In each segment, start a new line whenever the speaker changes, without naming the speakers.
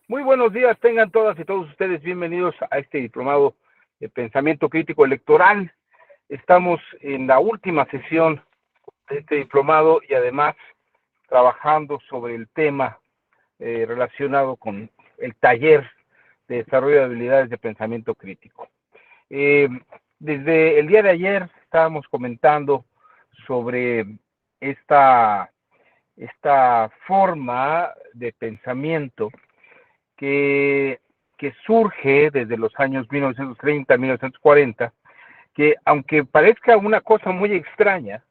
Muy buenos días, tengan todas y todos ustedes bienvenidos a este diplomado de pensamiento crítico electoral. Estamos en la última sesión de este diplomado y además trabajando sobre el tema relacionado con el taller de desarrollo de habilidades de pensamiento crítico. Eh, Desde el día de ayer estábamos comentando sobre esta, esta forma de pensamiento que, que surge desde los años 1930, 1940, que aunque parezca una cosa muy extraña,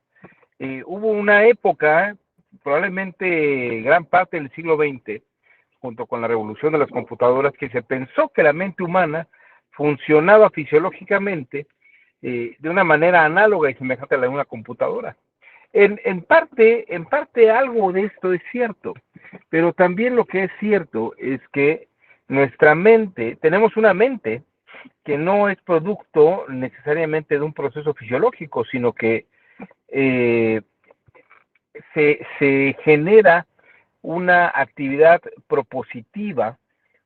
hubo una época, probablemente gran parte del siglo XX, junto con la revolución de las computadoras, que se pensó que la mente humana funcionaba fisiológicamente de una manera análoga y semejante a la de una computadora. En parte algo de esto es cierto, pero también lo que es cierto es que nuestra mente, tenemos una mente que no es producto necesariamente de un proceso fisiológico, sino que eh, se genera una actividad propositiva,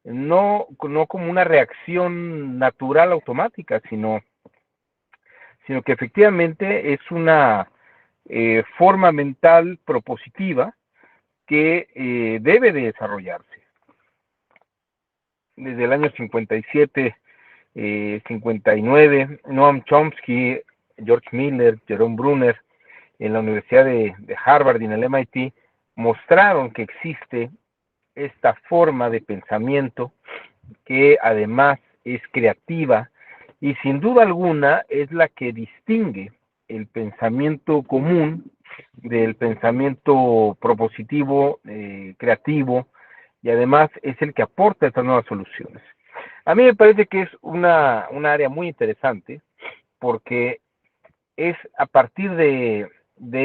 no como una reacción natural automática, sino que efectivamente es una forma mental propositiva que debe de desarrollarse. Desde el año 57, 59, Noam Chomsky, George Miller, Jerome Brunner, en la Universidad de Harvard y en el MIT, mostraron que existe esta forma de pensamiento que además es creativa y sin duda alguna es la que distingue el pensamiento común del pensamiento propositivo, creativo, y además es el que aporta estas nuevas soluciones. A mí me parece que es una área muy interesante porque es a partir de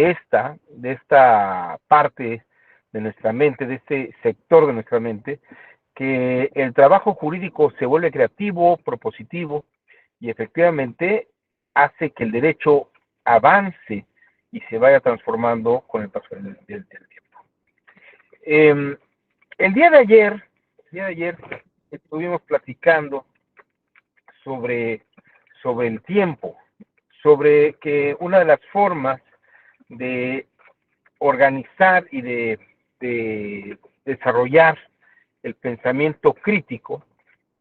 esta parte de nuestra mente, de este sector de nuestra mente, que el trabajo jurídico se vuelve creativo, propositivo y efectivamente hace que el derecho avance y se vaya transformando con el paso del tiempo. Eh, el día de ayer, estuvimos platicando sobre, sobre el tiempo, sobre que una de las formas de organizar y de desarrollar el pensamiento crítico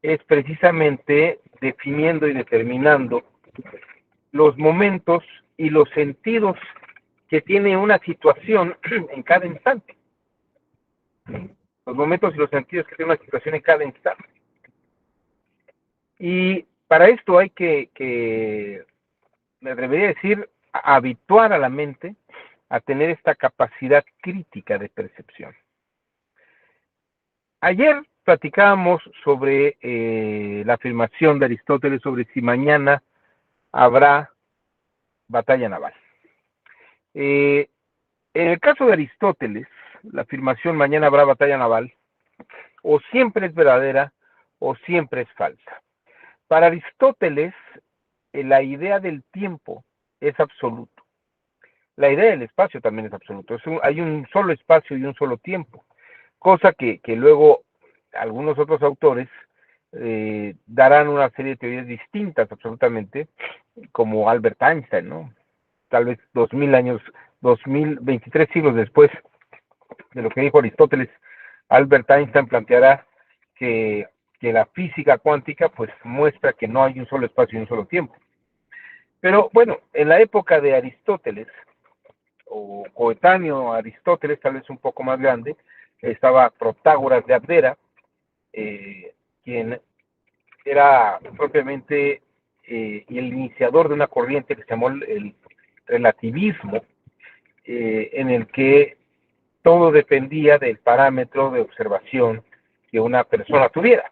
es precisamente definiendo y determinando los momentos y los sentidos que tiene una situación en cada instante. Los momentos y los sentidos que tiene una situación en cada instante. Y para esto hay me atrevería a decir, habituar a la mente a tener esta capacidad crítica de percepción. Ayer platicábamos sobre la afirmación de Aristóteles sobre si mañana habrá batalla naval. En el caso de Aristóteles, la afirmación mañana habrá batalla naval o siempre es verdadera o siempre es falsa. Para Aristóteles, la idea del tiempo es absoluto. La idea del espacio también es absoluto. Hay un solo espacio y un solo tiempo, cosa que luego algunos otros autores darán una serie de teorías distintas absolutamente, como Albert Einstein, ¿no? Tal vez 2000 años, 2023 siglos después de lo que dijo Aristóteles, Albert Einstein planteará que, que la física cuántica pues muestra que no hay un solo espacio y un solo tiempo. Pero bueno, en la época de Aristóteles, o coetáneo a Aristóteles, tal vez un poco más grande, estaba Protágoras de Abdera, quien era propiamente el iniciador de una corriente que se llamó el relativismo, en el que todo dependía del parámetro de observación que una persona tuviera.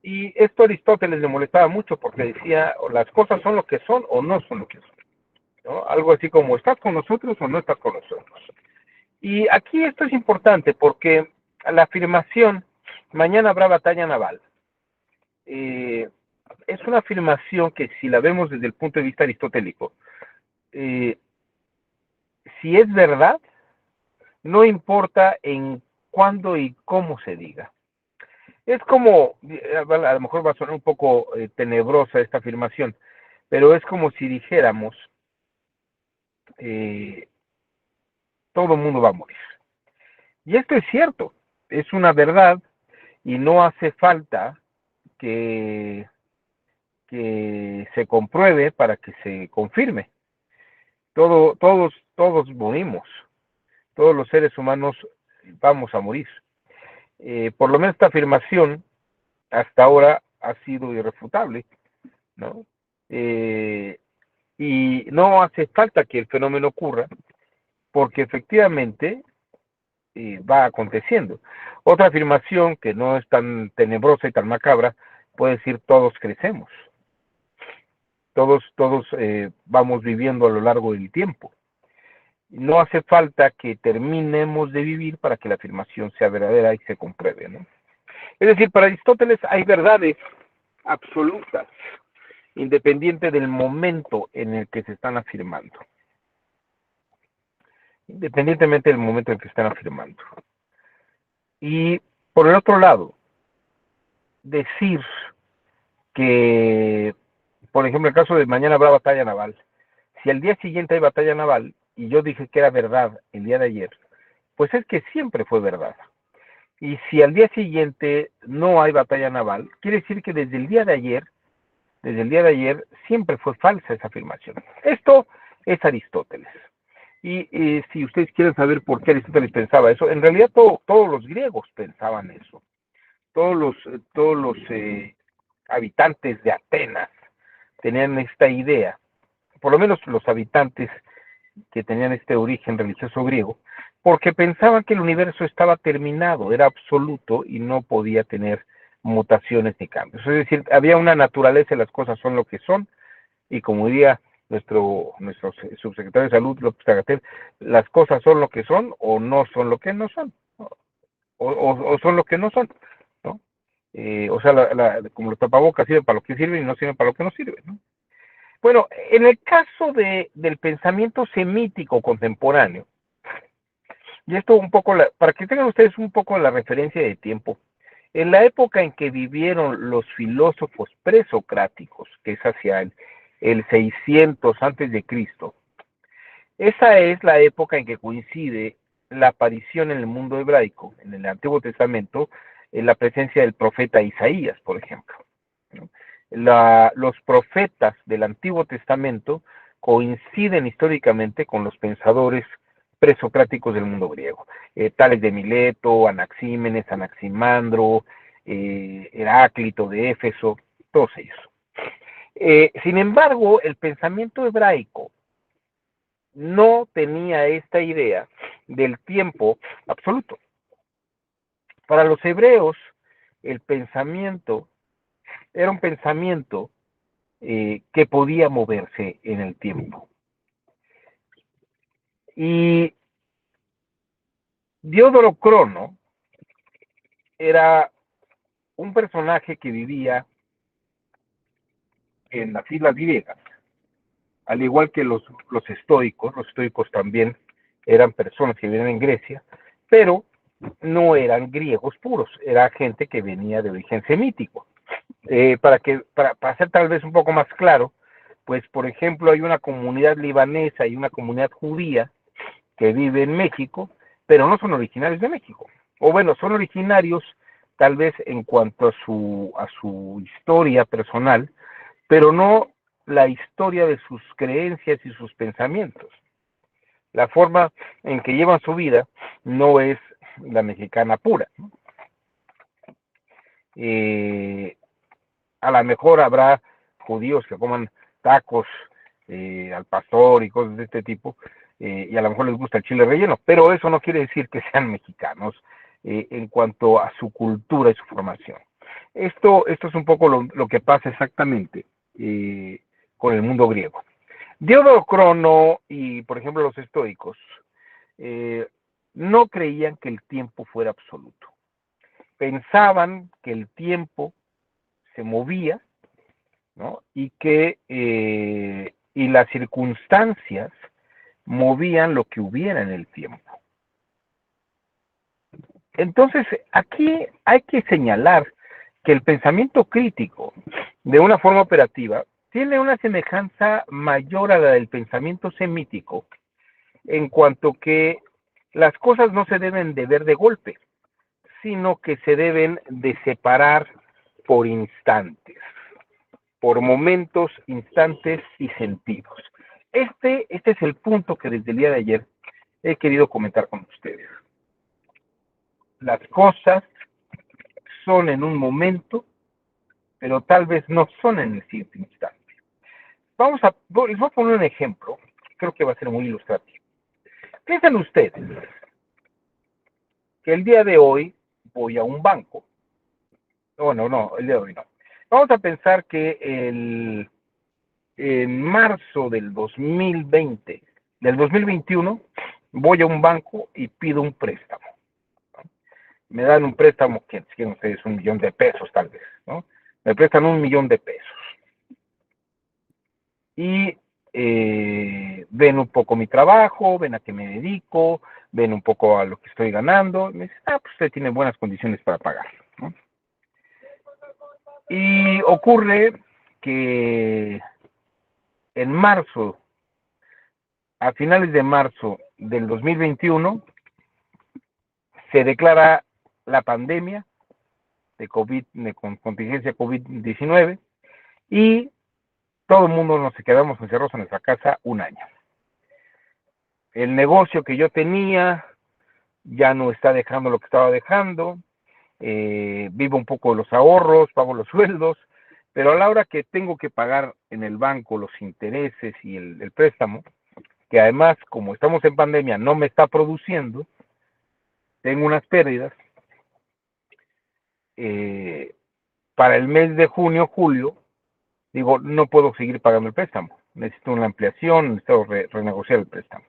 Y esto a Aristóteles le molestaba mucho porque decía, las cosas son lo que son o no son lo que son, ¿no? Algo así como, ¿estás con nosotros o no estás con nosotros? Y aquí esto es importante porque la afirmación, mañana habrá batalla naval, eh, es una afirmación que si la vemos desde el punto de vista aristotélico, eh, si es verdad, no importa en cuándo y cómo se diga. Es como, a lo mejor va a sonar un poco tenebrosa esta afirmación, pero es como si dijéramos, eh, todo el mundo va a morir. Y esto es cierto, es una verdad y no hace falta que, que se compruebe para que se confirme. Todos morimos, todos los seres humanos vamos a morir. Por lo menos esta afirmación hasta ahora ha sido irrefutable, ¿no? Eh, y no hace falta que el fenómeno ocurra, porque efectivamente va aconteciendo. Otra afirmación que no es tan tenebrosa y tan macabra puede decir todos crecemos, todos vamos viviendo a lo largo del tiempo. No hace falta que terminemos de vivir para que la afirmación sea verdadera y se compruebe, ¿no? Es decir, para Aristóteles hay verdades absolutas, independiente del momento en el que se están afirmando. Independientemente del momento en que están afirmando. Y por el otro lado, decir que, por ejemplo, el caso de mañana habrá batalla naval. Si al día siguiente hay batalla naval y yo dije que era verdad el día de ayer, pues es que siempre fue verdad. Y si al día siguiente no hay batalla naval, quiere decir que desde el día de ayer, siempre fue falsa esa afirmación. Esto es Aristóteles. Y si ustedes quieren saber por qué Aristóteles pensaba eso, en realidad todos los griegos pensaban eso. Todos los habitantes de Atenas tenían esta idea, por lo menos los habitantes que tenían este origen religioso griego, porque pensaban que el universo estaba terminado, era absoluto y no podía tener mutaciones ni cambios. Es decir, había una naturaleza y las cosas son lo que son, y como diría nuestro subsecretario de Salud, López Tagatel, las cosas son lo que son o no son lo que no son, ¿no? O son lo que no son, ¿no? O sea, como los tapabocas sirven para lo que sirven y no sirven para lo que no sirven, ¿no? Bueno, en el caso del pensamiento semítico contemporáneo, y esto un poco, para que tengan ustedes un poco la referencia de tiempo, en la época en que vivieron los filósofos presocráticos, que es hacia el 600 antes de Cristo, esa es la época en que coincide la aparición en el mundo hebraico, en el Antiguo Testamento, en la presencia del profeta Isaías, por ejemplo, ¿no? Los profetas del Antiguo Testamento coinciden históricamente con los pensadores presocráticos del mundo griego, tales de Mileto, Anaxímenes, Anaximandro, Heráclito de Éfeso, todos ellos. Sin embargo, el pensamiento hebraico no tenía esta idea del tiempo absoluto. Para los hebreos, el pensamiento era un pensamiento que podía moverse en el tiempo. Y Diodoro Crono era un personaje que vivía en las islas griegas, al igual que los estoicos también eran personas que vivían en Grecia, pero no eran griegos puros, era gente que venía de origen semítico. Para ser tal vez un poco más claro, pues por ejemplo hay una comunidad libanesa y una comunidad judía que vive en México, pero no son originarios de México. O bueno, son originarios tal vez en cuanto a su historia personal, pero no la historia de sus creencias y sus pensamientos. La forma en que llevan su vida no es la mexicana pura, ¿no? Eh, a lo mejor habrá judíos que coman tacos al pastor y cosas de este tipo, y a lo mejor les gusta el chile relleno, pero eso no quiere decir que sean mexicanos en cuanto a su cultura y su formación. Esto es un poco lo que pasa exactamente con el mundo griego. Diodoro Crono y, por ejemplo, los estoicos no creían que el tiempo fuera absoluto. Pensaban que el tiempo se movía, ¿no? Y las circunstancias movían lo que hubiera en el tiempo. Entonces, aquí hay que señalar que el pensamiento crítico, de una forma operativa, tiene una semejanza mayor a la del pensamiento semítico, en cuanto que las cosas no se deben de ver de golpe, sino que se deben de separar por instantes, por momentos, instantes y sentidos. Este es el punto que desde el día de ayer he querido comentar con ustedes. Las cosas son en un momento, pero tal vez no son en el siguiente instante. Les voy a poner un ejemplo, creo que va a ser muy ilustrativo. Piensen ustedes que el día de hoy voy a un banco. Bueno, no, el día de hoy no. Vamos a pensar que en marzo del 2020, del 2021, voy a un banco y pido un préstamo. Me dan un préstamo que quieren ustedes $1,000,000 tal vez, ¿no? Me prestan $1,000,000. Y ven un poco mi trabajo, ven a qué me dedico, ven un poco a lo que estoy ganando. Me dicen, pues usted tiene buenas condiciones para pagar, ¿no? Y ocurre que en marzo, a finales de marzo del 2021, se declara la pandemia de COVID, con contingencia COVID-19, y todo el mundo nos quedamos encerrados en nuestra casa un año. El negocio que yo tenía ya no está dejando lo que estaba dejando, vivo un poco de los ahorros, pago los sueldos, pero a la hora que tengo que pagar en el banco los intereses y el préstamo, que además, como estamos en pandemia, no me está produciendo, tengo unas pérdidas. Para el mes de junio, julio, digo, no puedo seguir pagando el préstamo, necesito una ampliación, necesito renegociar el préstamo.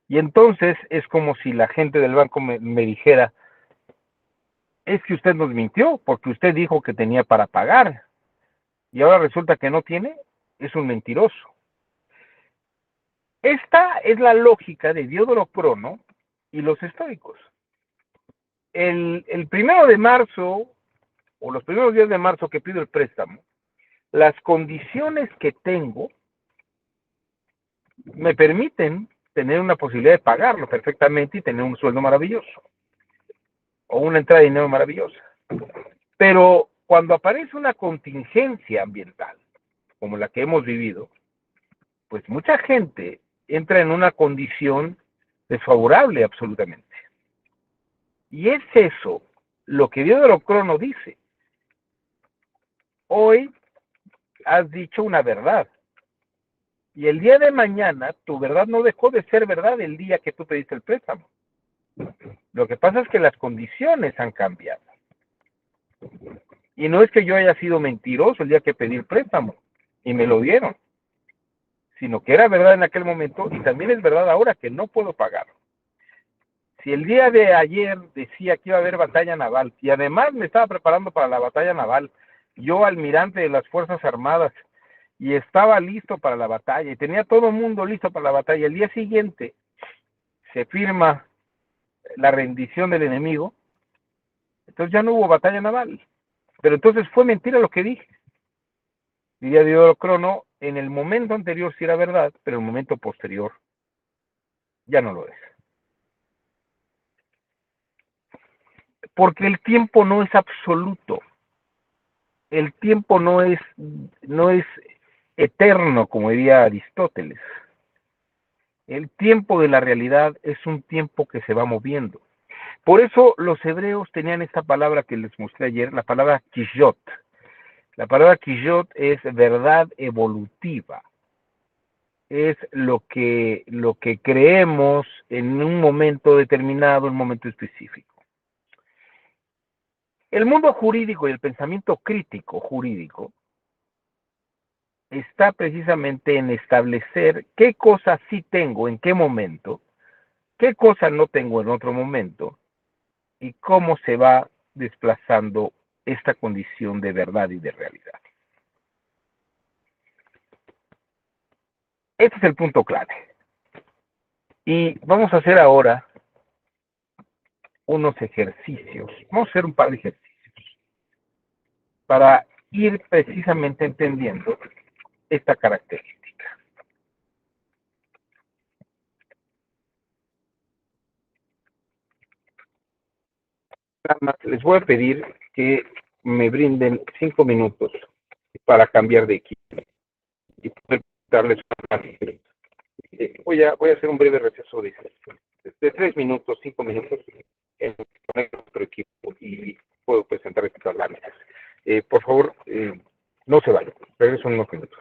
Y entonces es como si la gente del banco me dijera, es que usted nos mintió, porque usted dijo que tenía para pagar, y ahora resulta que no tiene, es un mentiroso. Esta es la lógica de Diodoro Crono y los estoicos. El 1 de marzo, o los primeros días de marzo que pido el préstamo, las condiciones que tengo me permiten tener una posibilidad de pagarlo perfectamente y tener un sueldo maravilloso, o una entrada de dinero maravillosa. Pero cuando aparece una contingencia ambiental, como la que hemos vivido, pues mucha gente entra en una condición desfavorable absolutamente. Y es eso lo que Diodoro Crono dice. Hoy has dicho una verdad, y el día de mañana tu verdad no dejó de ser verdad el día que tú pediste el préstamo. Lo que pasa es que las condiciones han cambiado. Y no es que yo haya sido mentiroso el día que pedí el préstamo y me lo dieron, sino que era verdad en aquel momento y también es verdad ahora que no puedo pagarlo. Si el día de ayer decía que iba a haber batalla naval y además me estaba preparando para la batalla naval, yo almirante de las Fuerzas Armadas, y estaba listo para la batalla y tenía todo el mundo listo para la batalla, el día siguiente se firma la rendición del enemigo, entonces ya no hubo batalla naval. Pero entonces fue mentira lo que dije. Diría Diodoro Crono, en el momento anterior sí era verdad, pero en el momento posterior ya no lo es. Porque el tiempo no es absoluto. El tiempo no es eterno, como diría Aristóteles. El tiempo de la realidad es un tiempo que se va moviendo. Por eso los hebreos tenían esta palabra que les mostré ayer, la palabra kishot. La palabra kishot es verdad evolutiva. Es lo que creemos en un momento determinado, en un momento específico. El mundo jurídico y el pensamiento crítico jurídico está precisamente en establecer qué cosas sí tengo en qué momento, qué cosas no tengo en otro momento, y cómo se va desplazando esta condición de verdad y de realidad. Este es el punto clave. Y vamos a hacer ahora unos ejercicios. Vamos a hacer un par de ejercicios. para ir precisamente entendiendo esta característica. Nada más les voy a pedir que me brinden 5 minutos para cambiar de equipo y poder darles más. Voy a hacer un breve receso de 3 minutos, 5 minutos en otro equipo y puedo presentar estas láminas. Por favor, no se vayan, regreso en unos minutos.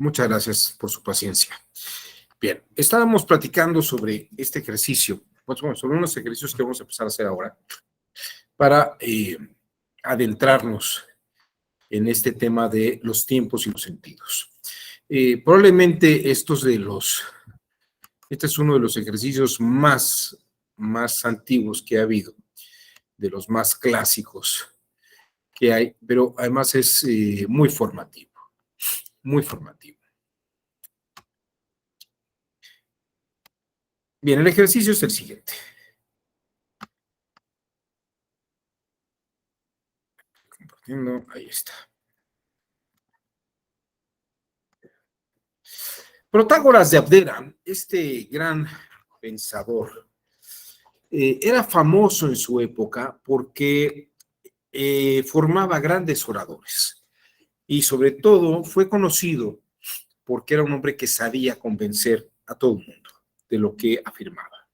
Muchas gracias por su paciencia. Bien, estábamos platicando sobre este ejercicio, pues bueno, sobre unos ejercicios que vamos a empezar a hacer ahora para adentrarnos en este tema de los tiempos y los sentidos. Probablemente este es uno de los ejercicios más antiguos que ha habido, de los más clásicos que hay, pero además es muy formativo, muy formativo. Bien, el ejercicio es el siguiente. Compartiendo, ahí está. Protágoras de Abdera, este gran pensador, era famoso en su época porque formaba grandes oradores y sobre todo fue conocido porque era un hombre que sabía convencer a todo el mundo de lo que afirmaba.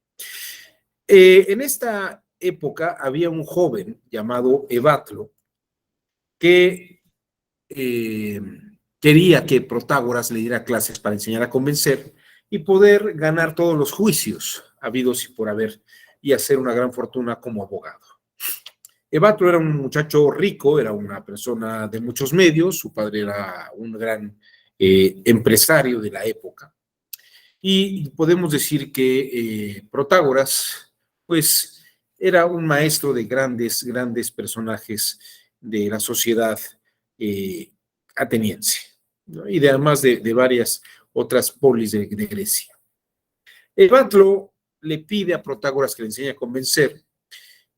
En esta época había un joven llamado Evatlo que quería que Protágoras le diera clases para enseñar a convencer y poder ganar todos los juicios habidos y por haber y hacer una gran fortuna como abogado. Evatlo era un muchacho rico, era una persona de muchos medios, su padre era un gran empresario de la época y podemos decir que Protágoras pues era un maestro de grandes personajes de la sociedad ateniense, ¿no? Y además de varias otras polis de Grecia. Evatlo le pide a Protágoras que le enseñe a convencer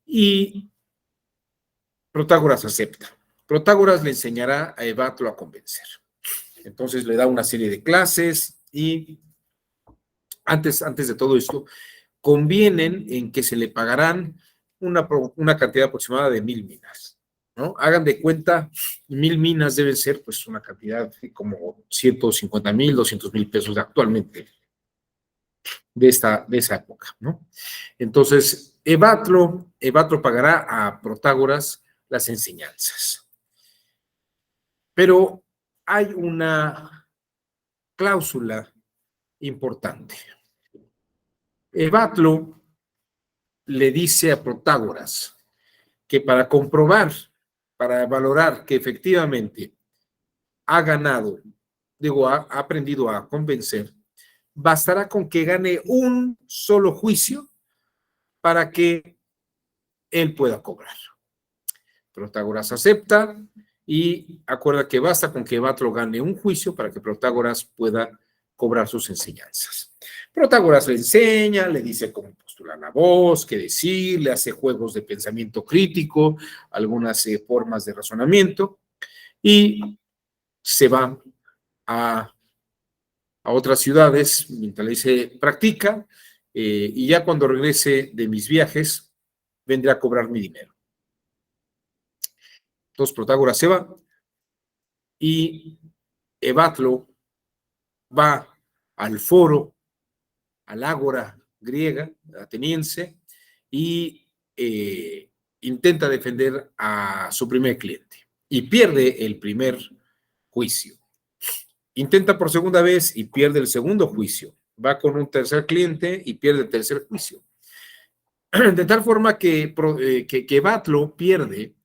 y Protágoras acepta. Protágoras le enseñará a Evatlo a convencer. Entonces le da una serie de clases y antes de todo esto, convienen en que se le pagarán una cantidad aproximada de 1,000 minas, ¿no? Hagan de cuenta, 1,000 minas deben ser pues una cantidad como 150,000, 200,000 pesos actualmente de esa época, ¿no? Entonces, Evatlo pagará a Protágoras las enseñanzas. Pero hay una cláusula importante. Evatlo le dice a Protágoras que para comprobar, para valorar que efectivamente ha ganado, ha aprendido a convencer, bastará con que gane un solo juicio para que él pueda cobrar. Protágoras acepta y acuerda que basta con que Evatlo gane un juicio para que Protágoras pueda cobrar sus enseñanzas. Protágoras le enseña, le dice cómo postular la voz, qué decir, le hace juegos de pensamiento crítico, algunas formas de razonamiento y se va a otras ciudades mientras le dice practica y ya cuando regrese de mis viajes vendré a cobrar mi dinero. Entonces Protágoras se va y Evatlo va al foro, al ágora griega, ateniense, y intenta defender a su primer cliente. Y pierde el primer juicio. Intenta por segunda vez y pierde el segundo juicio. Va con un tercer cliente y pierde el tercer juicio. De tal forma que Evatlo pierde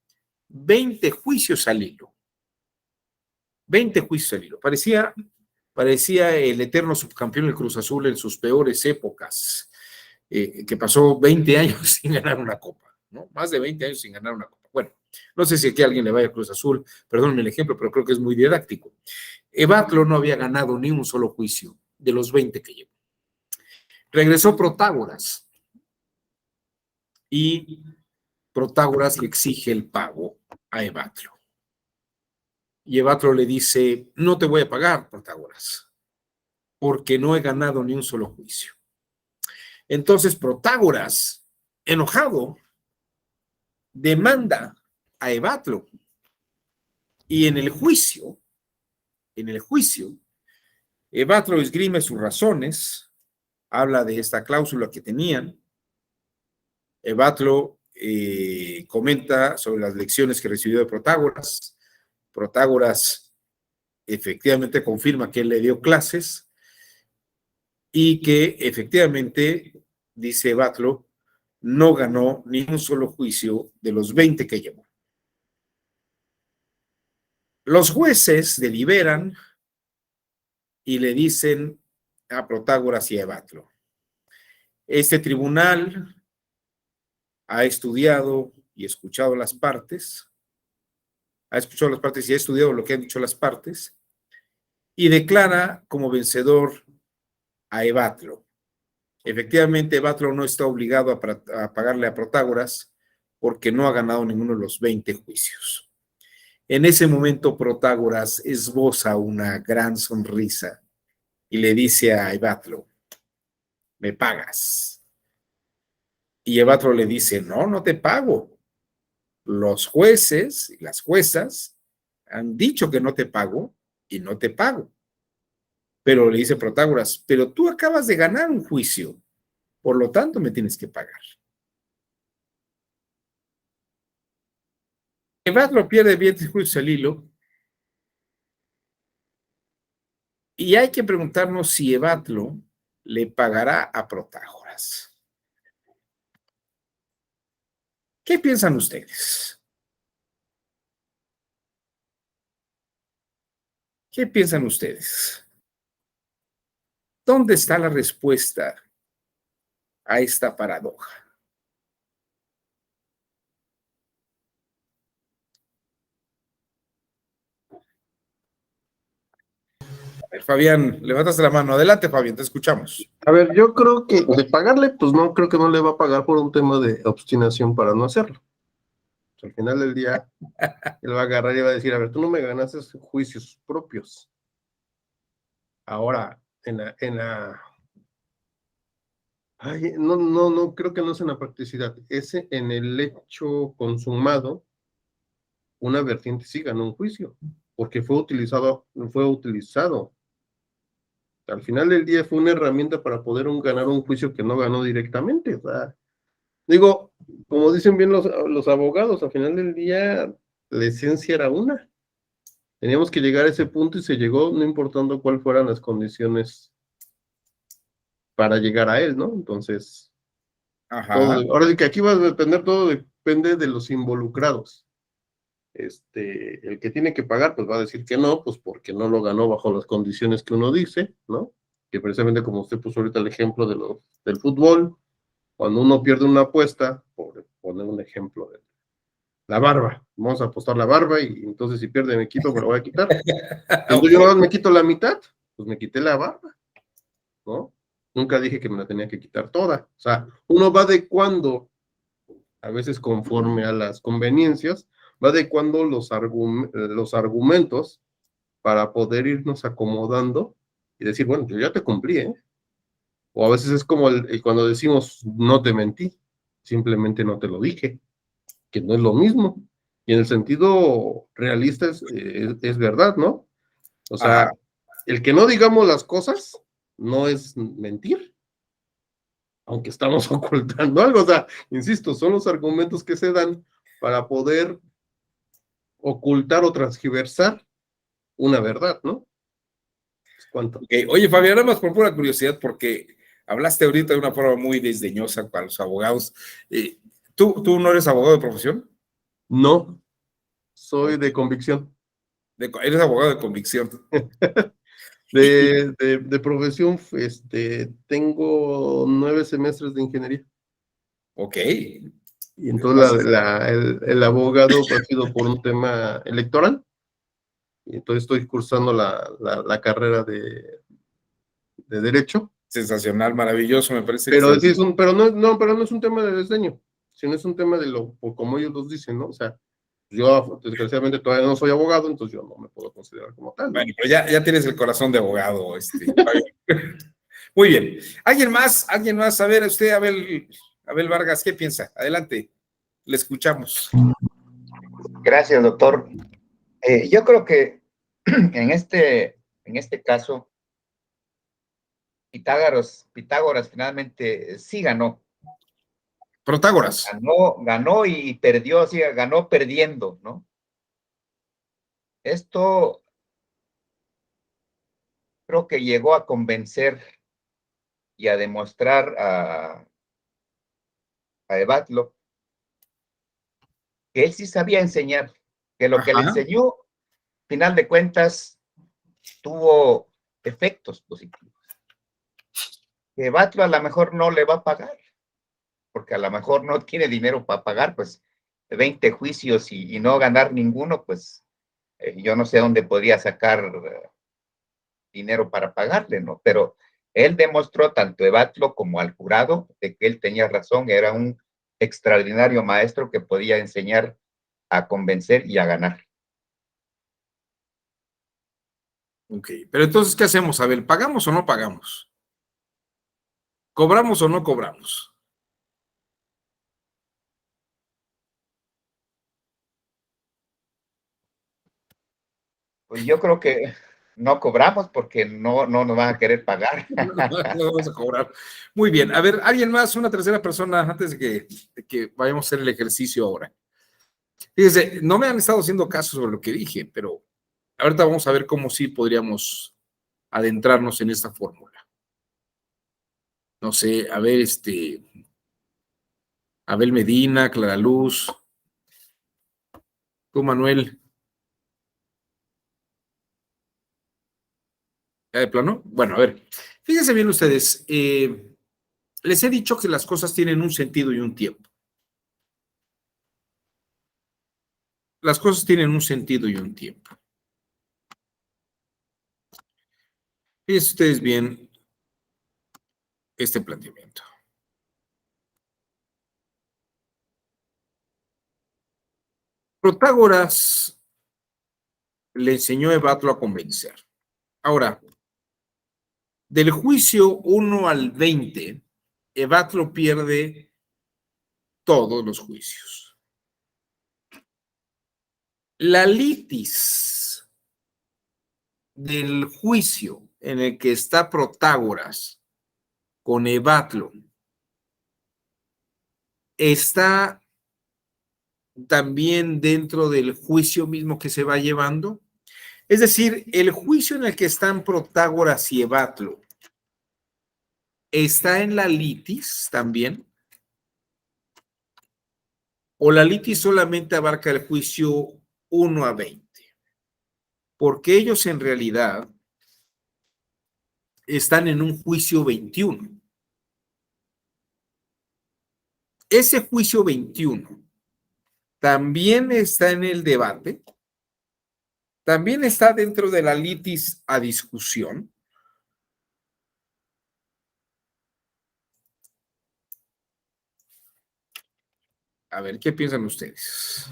20 juicios al hilo. 20 juicios al hilo. Parecía el eterno subcampeón del Cruz Azul en sus peores épocas, que pasó 20 años sin ganar una copa, ¿no? Más de 20 años sin ganar una copa. Bueno, no sé si aquí alguien le vaya a Cruz Azul, perdónenme el ejemplo, pero creo que es muy didáctico. Evatlo no había ganado ni un solo juicio de los 20 que llevó. Regresó Protágoras y Protágoras le exige el pago a Evatlo. Y Evatlo le dice, no te voy a pagar, Protágoras, porque no he ganado ni un solo juicio. Entonces Protágoras, enojado, demanda a Evatlo. Y en el juicio, Evatlo esgrime sus razones, habla de esta cláusula que tenían. Evatlo comenta sobre las lecciones que recibió de Protágoras. Protágoras efectivamente confirma que él le dio clases y que efectivamente, dice Batlo, no ganó ni un solo juicio de los 20 que llevó. Los jueces deliberan y le dicen a Protágoras y a Batlo: este tribunal ha estudiado y escuchado las partes, ha escuchado las partes y ha estudiado lo que han dicho las partes, y declara como vencedor a Evatlo. Efectivamente, Evatlo no está obligado a pagarle a Protágoras porque no ha ganado ninguno de los 20 juicios. En ese momento, Protágoras esboza una gran sonrisa y le dice a Evatlo: me pagas. Y Evatlo le dice: no, no te pago. Los jueces y las juezas han dicho que no te pago y no te pago. Pero le dice Protágoras: pero tú acabas de ganar un juicio, por lo tanto me tienes que pagar. Evatlo pierde bien juicios al hilo y hay que preguntarnos si Evatlo le pagará a Protágoras. ¿Qué piensan ustedes? ¿Qué piensan ustedes? ¿Dónde está la respuesta a esta paradoja? A ver, Fabián, levantaste la mano. Adelante, Fabián, te escuchamos.
A ver, yo creo que de pagarle, pues no, creo que no le va a pagar por un tema de obstinación para no hacerlo. Al final del día, él va a agarrar y va a decir: a ver, tú no me ganaste juicios propios. Ahora, ay, no, creo que no es en la practicidad. Ese, en el hecho consumado, una vertiente sí ganó un juicio, porque fue utilizado. Al final del día fue una herramienta para poder ganar un juicio que no ganó directamente. O sea, digo, como dicen bien los abogados, al final del día la esencia era una. Teníamos que llegar a ese punto y se llegó, no importando cuáles fueran las condiciones para llegar a él, ¿no? Entonces, ahora sí que aquí va a depender, todo depende de los involucrados. El que tiene que pagar, pues va a decir que no, pues porque no lo ganó bajo las condiciones que uno dice, ¿no? Que precisamente, como usted puso ahorita el ejemplo del fútbol, cuando uno pierde una apuesta, por poner un ejemplo de la barba, vamos a apostar la barba y entonces si pierde me quito, me lo voy a quitar. Entonces yo no me quito la mitad, pues me quité la barba, ¿no? Nunca dije que me la tenía que quitar toda. O sea, uno va adecuando, a veces conforme a las conveniencias, va adecuando los argumentos para poder irnos acomodando y decir: bueno, yo ya te cumplí, ¿eh? O a veces es como cuando decimos: no te mentí, simplemente no te lo dije, que no es lo mismo. Y en el sentido realista es verdad, ¿no? O sea, el que no digamos las cosas no es mentir, aunque estamos ocultando algo. O sea, insisto, son los argumentos que se dan para poder ocultar o transgiversar una verdad, ¿no? ¿Cuánto?
Okay. Oye, Fabián, nada más por pura curiosidad, porque hablaste ahorita de una forma muy desdeñosa para los abogados. ¿Tú no eres abogado de profesión?
No, soy de convicción.
Eres abogado de convicción.
De profesión, tengo 9 semestres de ingeniería.
Ok.
Y entonces el abogado ha sido por un tema electoral. Y entonces estoy cursando la carrera de Derecho.
Sensacional, maravilloso, me parece
Pero, sí
excelente.
pero no es un tema de desdeño, sino es un tema de como ellos los dicen, ¿no? O sea, yo desgraciadamente todavía no soy abogado, entonces yo no me puedo considerar como tal, ¿no?
Bueno, pero ya tienes el corazón de abogado, Muy bien. ¿Alguien más? A ver, usted, Abel Vargas, ¿qué piensa? Adelante, le escuchamos.
Gracias, doctor. Yo creo que en este caso, Pitágoras finalmente sí ganó.
Protágoras.
Ganó y perdió, sí, ganó perdiendo, ¿no? Esto creo que llegó a convencer y a demostrar a Evatlo que él sí sabía enseñar, que lo que le
Ajá.
enseñó, final de cuentas, tuvo efectos positivos. Que Evatlo a lo mejor no le va a pagar, porque a lo mejor no tiene dinero para pagar, pues 20 juicios y no ganar ninguno, pues yo no sé dónde podría sacar dinero para pagarle, ¿no? Pero él demostró tanto a Evatlo como al jurado de que él tenía razón, era un extraordinario maestro que podía enseñar a convencer y a ganar.
Ok, pero entonces, ¿qué hacemos, Abel? ¿Pagamos o no pagamos? ¿Cobramos o no cobramos?
Pues yo creo que no cobramos porque no nos van a querer pagar.
No vamos a cobrar. Muy bien. A ver, alguien más, una tercera persona, antes de que vayamos a hacer el ejercicio ahora. Fíjense, no me han estado haciendo caso sobre lo que dije, pero ahorita vamos a ver cómo sí podríamos adentrarnos en esta fórmula. No sé, a ver, Abel Medina, Clara Luz, tú, Manuel. ¿Ya de plano? Bueno, a ver, fíjense bien ustedes, les he dicho que las cosas tienen un sentido y un tiempo. Las cosas tienen un sentido y un tiempo. Fíjense ustedes bien este planteamiento. Protágoras le enseñó a Evatlo a convencer. Ahora, del juicio 1 al 20, Evatlo pierde todos los juicios. La litis del juicio en el que está Protágoras con Evatlo está también dentro del juicio mismo que se va llevando. Es decir, el juicio en el que están Protágoras y Evatlo está en la litis también. ¿O la litis solamente abarca el juicio 1 a 20? Porque ellos en realidad están en un juicio 21. Ese juicio 21 también está en el debate, también está dentro de la litis a discusión. A ver, ¿qué piensan ustedes?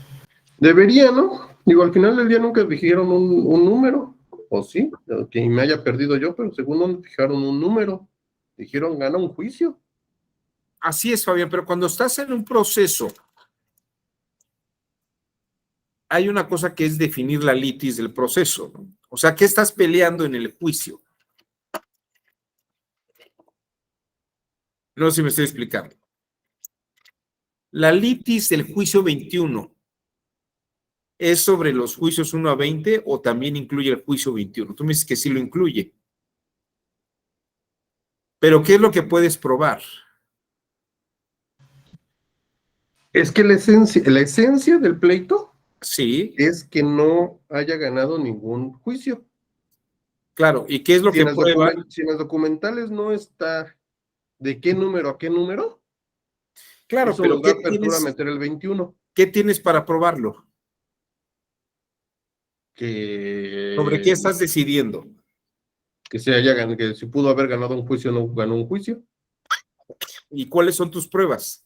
Debería, ¿no? Digo, al final del día nunca dijeron un número, o sí, que me haya perdido yo, pero según no fijaron un número, dijeron gana un juicio.
Así es, Fabián, pero cuando estás en un proceso, hay una cosa que es definir la litis del proceso, ¿no? O sea, ¿qué estás peleando en el juicio? No sé si me estoy explicando. La litis del juicio 21 ¿es sobre los juicios 1 a 20 o también incluye el juicio 21? Tú me dices que sí lo incluye. Pero ¿qué es lo que puedes probar?
Es que la esencia del pleito
Sí,
es que no haya ganado ningún juicio.
claro. ¿Y qué es lo
Si
que
en los
prueba?
si en los documentales no está de qué número a qué número,
Claro,
eso
pero
nos da apertura a meter el 21.
¿qué tienes para probarlo? ¿Sobre qué
Que,
estás decidiendo?
que se haya ganado, que si pudo haber ganado un juicio, no ganó un juicio.
¿Y cuáles son tus pruebas?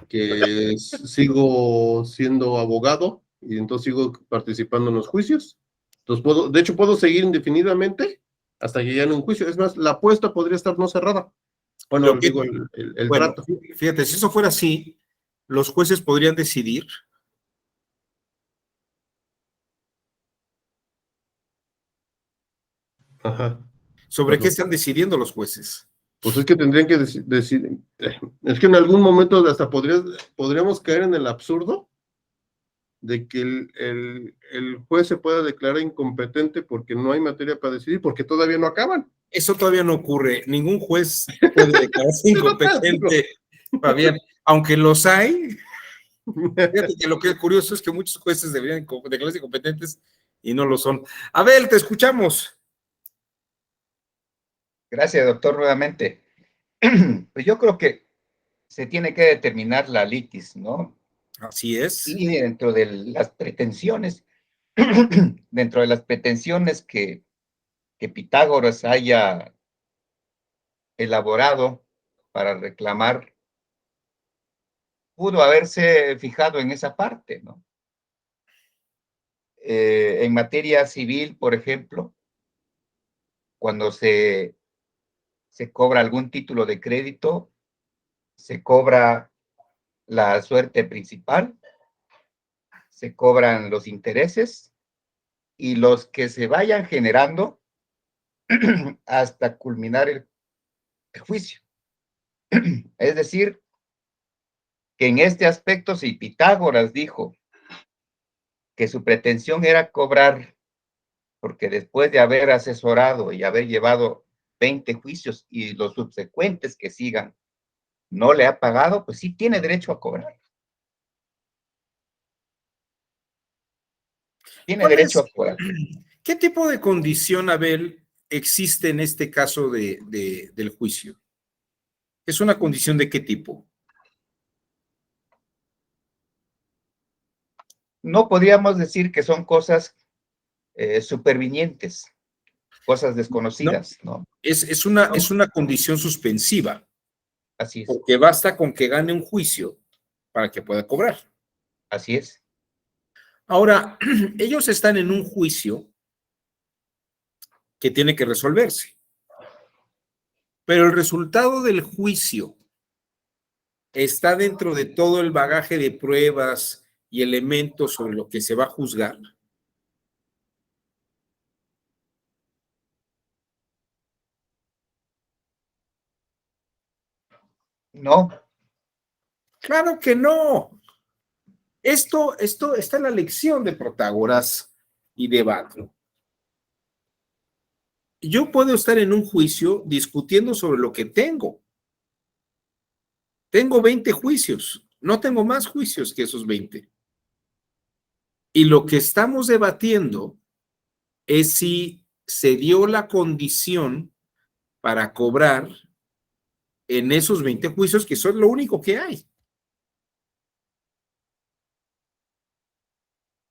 Que sigo siendo abogado y entonces sigo participando en los juicios. Entonces de hecho puedo seguir indefinidamente hasta que gane un juicio. Es más, la apuesta podría estar no cerrada. Bueno,
Lo que,
digo, el
bueno,
trato.
fíjate, si eso fuera así, los jueces podrían decidir.
Ajá.
¿Sobre qué
Perdón.
están decidiendo los jueces?
Pues es que tendrían que decir, es que en algún momento hasta podríamos caer en el absurdo de que el juez se pueda declarar incompetente porque no hay materia para decidir, porque todavía no acaban.
Eso todavía no ocurre. Ningún juez puede declararse
Pero
incompetente, Fabián. Aunque los hay, fíjate que lo que es curioso es que muchos jueces deberían declararse incompetentes y no lo son. Abel, te escuchamos.
Gracias, doctor, nuevamente. Pues yo creo que se tiene que determinar la litis, ¿no?
Así es.
Y dentro de las pretensiones, dentro de las pretensiones que Pitágoras haya elaborado para reclamar, pudo haberse fijado en esa parte, ¿no? En materia civil, por ejemplo, cuando se cobra algún título de crédito, se cobra la suerte principal, se cobran los intereses y los que se vayan generando hasta culminar el juicio. Es decir, que en este aspecto, si Pitágoras dijo que su pretensión era cobrar, porque después de haber asesorado y haber llevado 20 juicios y los subsecuentes que sigan, no le ha pagado, pues sí tiene derecho a cobrar. Tiene derecho a cobrar.
¿Qué tipo de condición, Abel, existe en este caso del juicio? ¿Es una condición de qué tipo?
No podríamos decir que son cosas supervinientes, cosas desconocidas, ¿no?
Es una condición suspensiva,
Así es,
porque basta con que gane un juicio para que pueda cobrar.
así es.
Ahora, ellos están en un juicio que tiene que resolverse, pero el resultado del juicio está dentro de todo el bagaje de pruebas y elementos sobre lo que se va a juzgar.
No,
Claro que no. Esto está en la lección de Protágoras y de Batlo. Yo puedo estar en un juicio discutiendo sobre lo que tengo. Tengo 20 juicios, no tengo más juicios que esos 20. Y lo que estamos debatiendo es si se dio la condición para cobrar en esos 20 juicios, que son lo único que hay.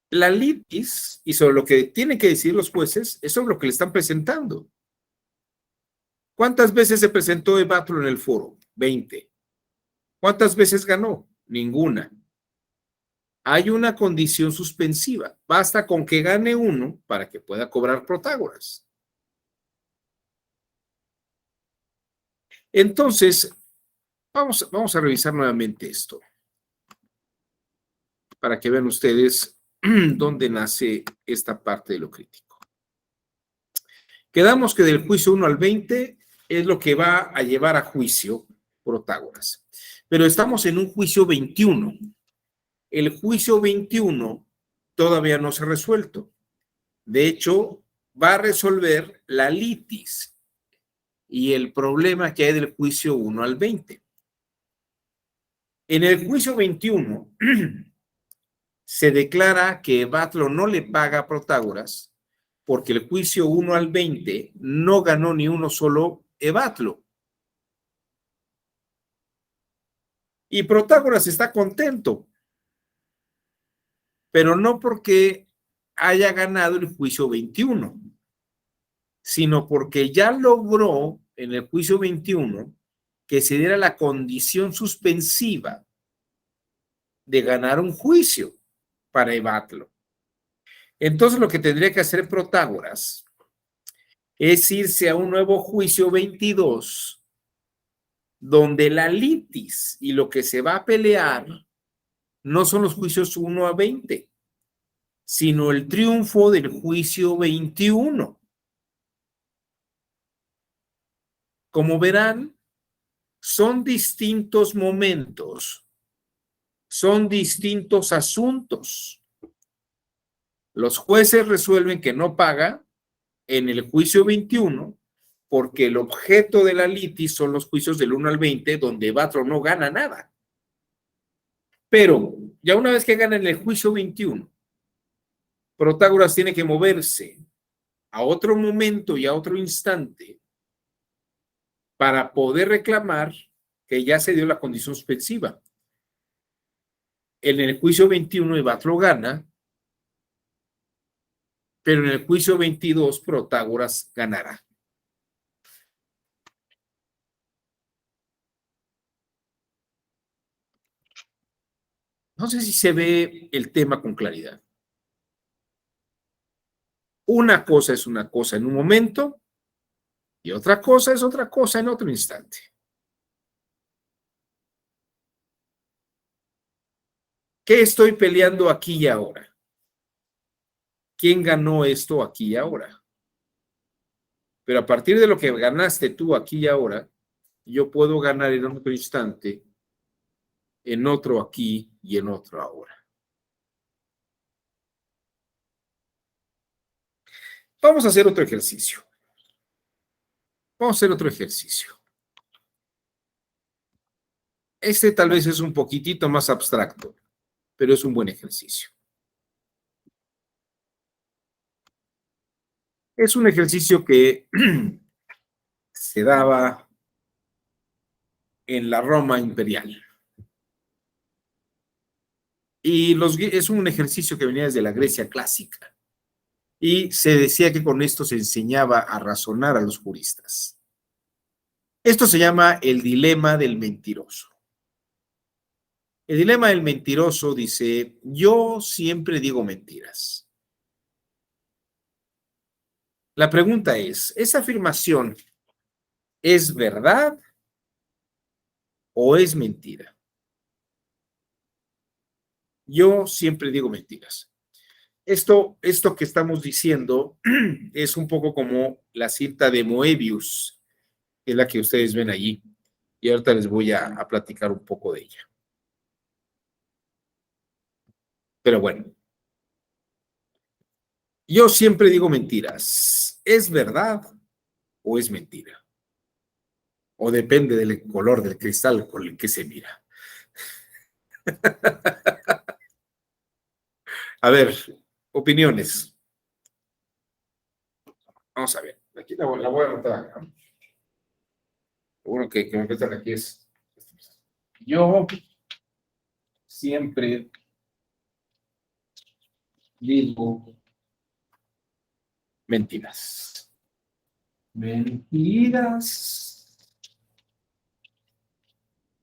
La litis, y sobre lo que tienen que decir los jueces, es sobre lo que le están presentando. ¿Cuántas veces se presentó Evatlo en el foro? 20. ¿Cuántas veces ganó? Ninguna. Hay una condición suspensiva. Basta con que gane uno para que pueda cobrar Protágoras. Entonces, vamos a revisar nuevamente esto para que vean ustedes dónde nace esta parte de lo crítico. Quedamos que del juicio 1 al 20 es lo que va a llevar a juicio Protágoras. Pero estamos en un juicio 21. El juicio 21 todavía no se ha resuelto. De hecho, va a resolver la litis y el problema que hay del juicio 1 al 20. En el juicio 21 se declara que Evatlo no le paga a Protágoras porque el juicio 1 al 20 no ganó ni uno solo Evatlo. Y Protágoras está contento, pero no porque haya ganado el juicio 21, sino porque ya logró en el juicio 21 que se diera la condición suspensiva de ganar un juicio para Evatlo. Entonces lo que tendría que hacer Protágoras es irse a un nuevo juicio 22, donde la litis y lo que se va a pelear no son los juicios 1 a 20, sino el triunfo del juicio 21. Como verán, son distintos momentos, son distintos asuntos. Los jueces resuelven que no paga en el juicio 21 porque el objeto de la litis son los juicios del 1 al 20 donde Evatro no gana nada. Pero ya una vez que gana en el juicio 21, Protágoras tiene que moverse a otro momento y a otro instante para poder reclamar que ya se dio la condición suspensiva. En el juicio 21 Evatro gana, pero en el juicio 22 Protágoras ganará. No sé si se ve el tema con claridad. Una cosa es una cosa en un momento y otra cosa es otra cosa en otro instante. ¿Qué estoy peleando aquí y ahora? ¿Quién ganó esto aquí y ahora? Pero a partir de lo que ganaste tú aquí y ahora, yo puedo ganar en otro instante, en otro aquí y en otro ahora. Vamos a hacer otro ejercicio. Vamos a hacer otro ejercicio. Este tal vez es un poquitito más abstracto, pero es un buen ejercicio. Es un ejercicio que se daba en la Roma imperial. Y es un ejercicio que venía desde la Grecia clásica. Y se decía que con esto se enseñaba a razonar a los juristas. Esto se llama el dilema del mentiroso. El dilema del mentiroso dice, yo siempre digo mentiras. La pregunta es, ¿esa afirmación es verdad o es mentira? Yo siempre digo mentiras. Esto que estamos diciendo es un poco como la cinta de Moebius, que es la que ustedes ven allí. Y ahorita les voy a platicar un poco de ella. Pero bueno, yo siempre digo mentiras. ¿Es verdad o es mentira? O depende del color del cristal con el que se mira. A ver, opiniones. Vamos a ver. Aquí la voy a anotar acá. Lo bueno que me metan aquí es... Yo siempre digo mentiras. Mentiras.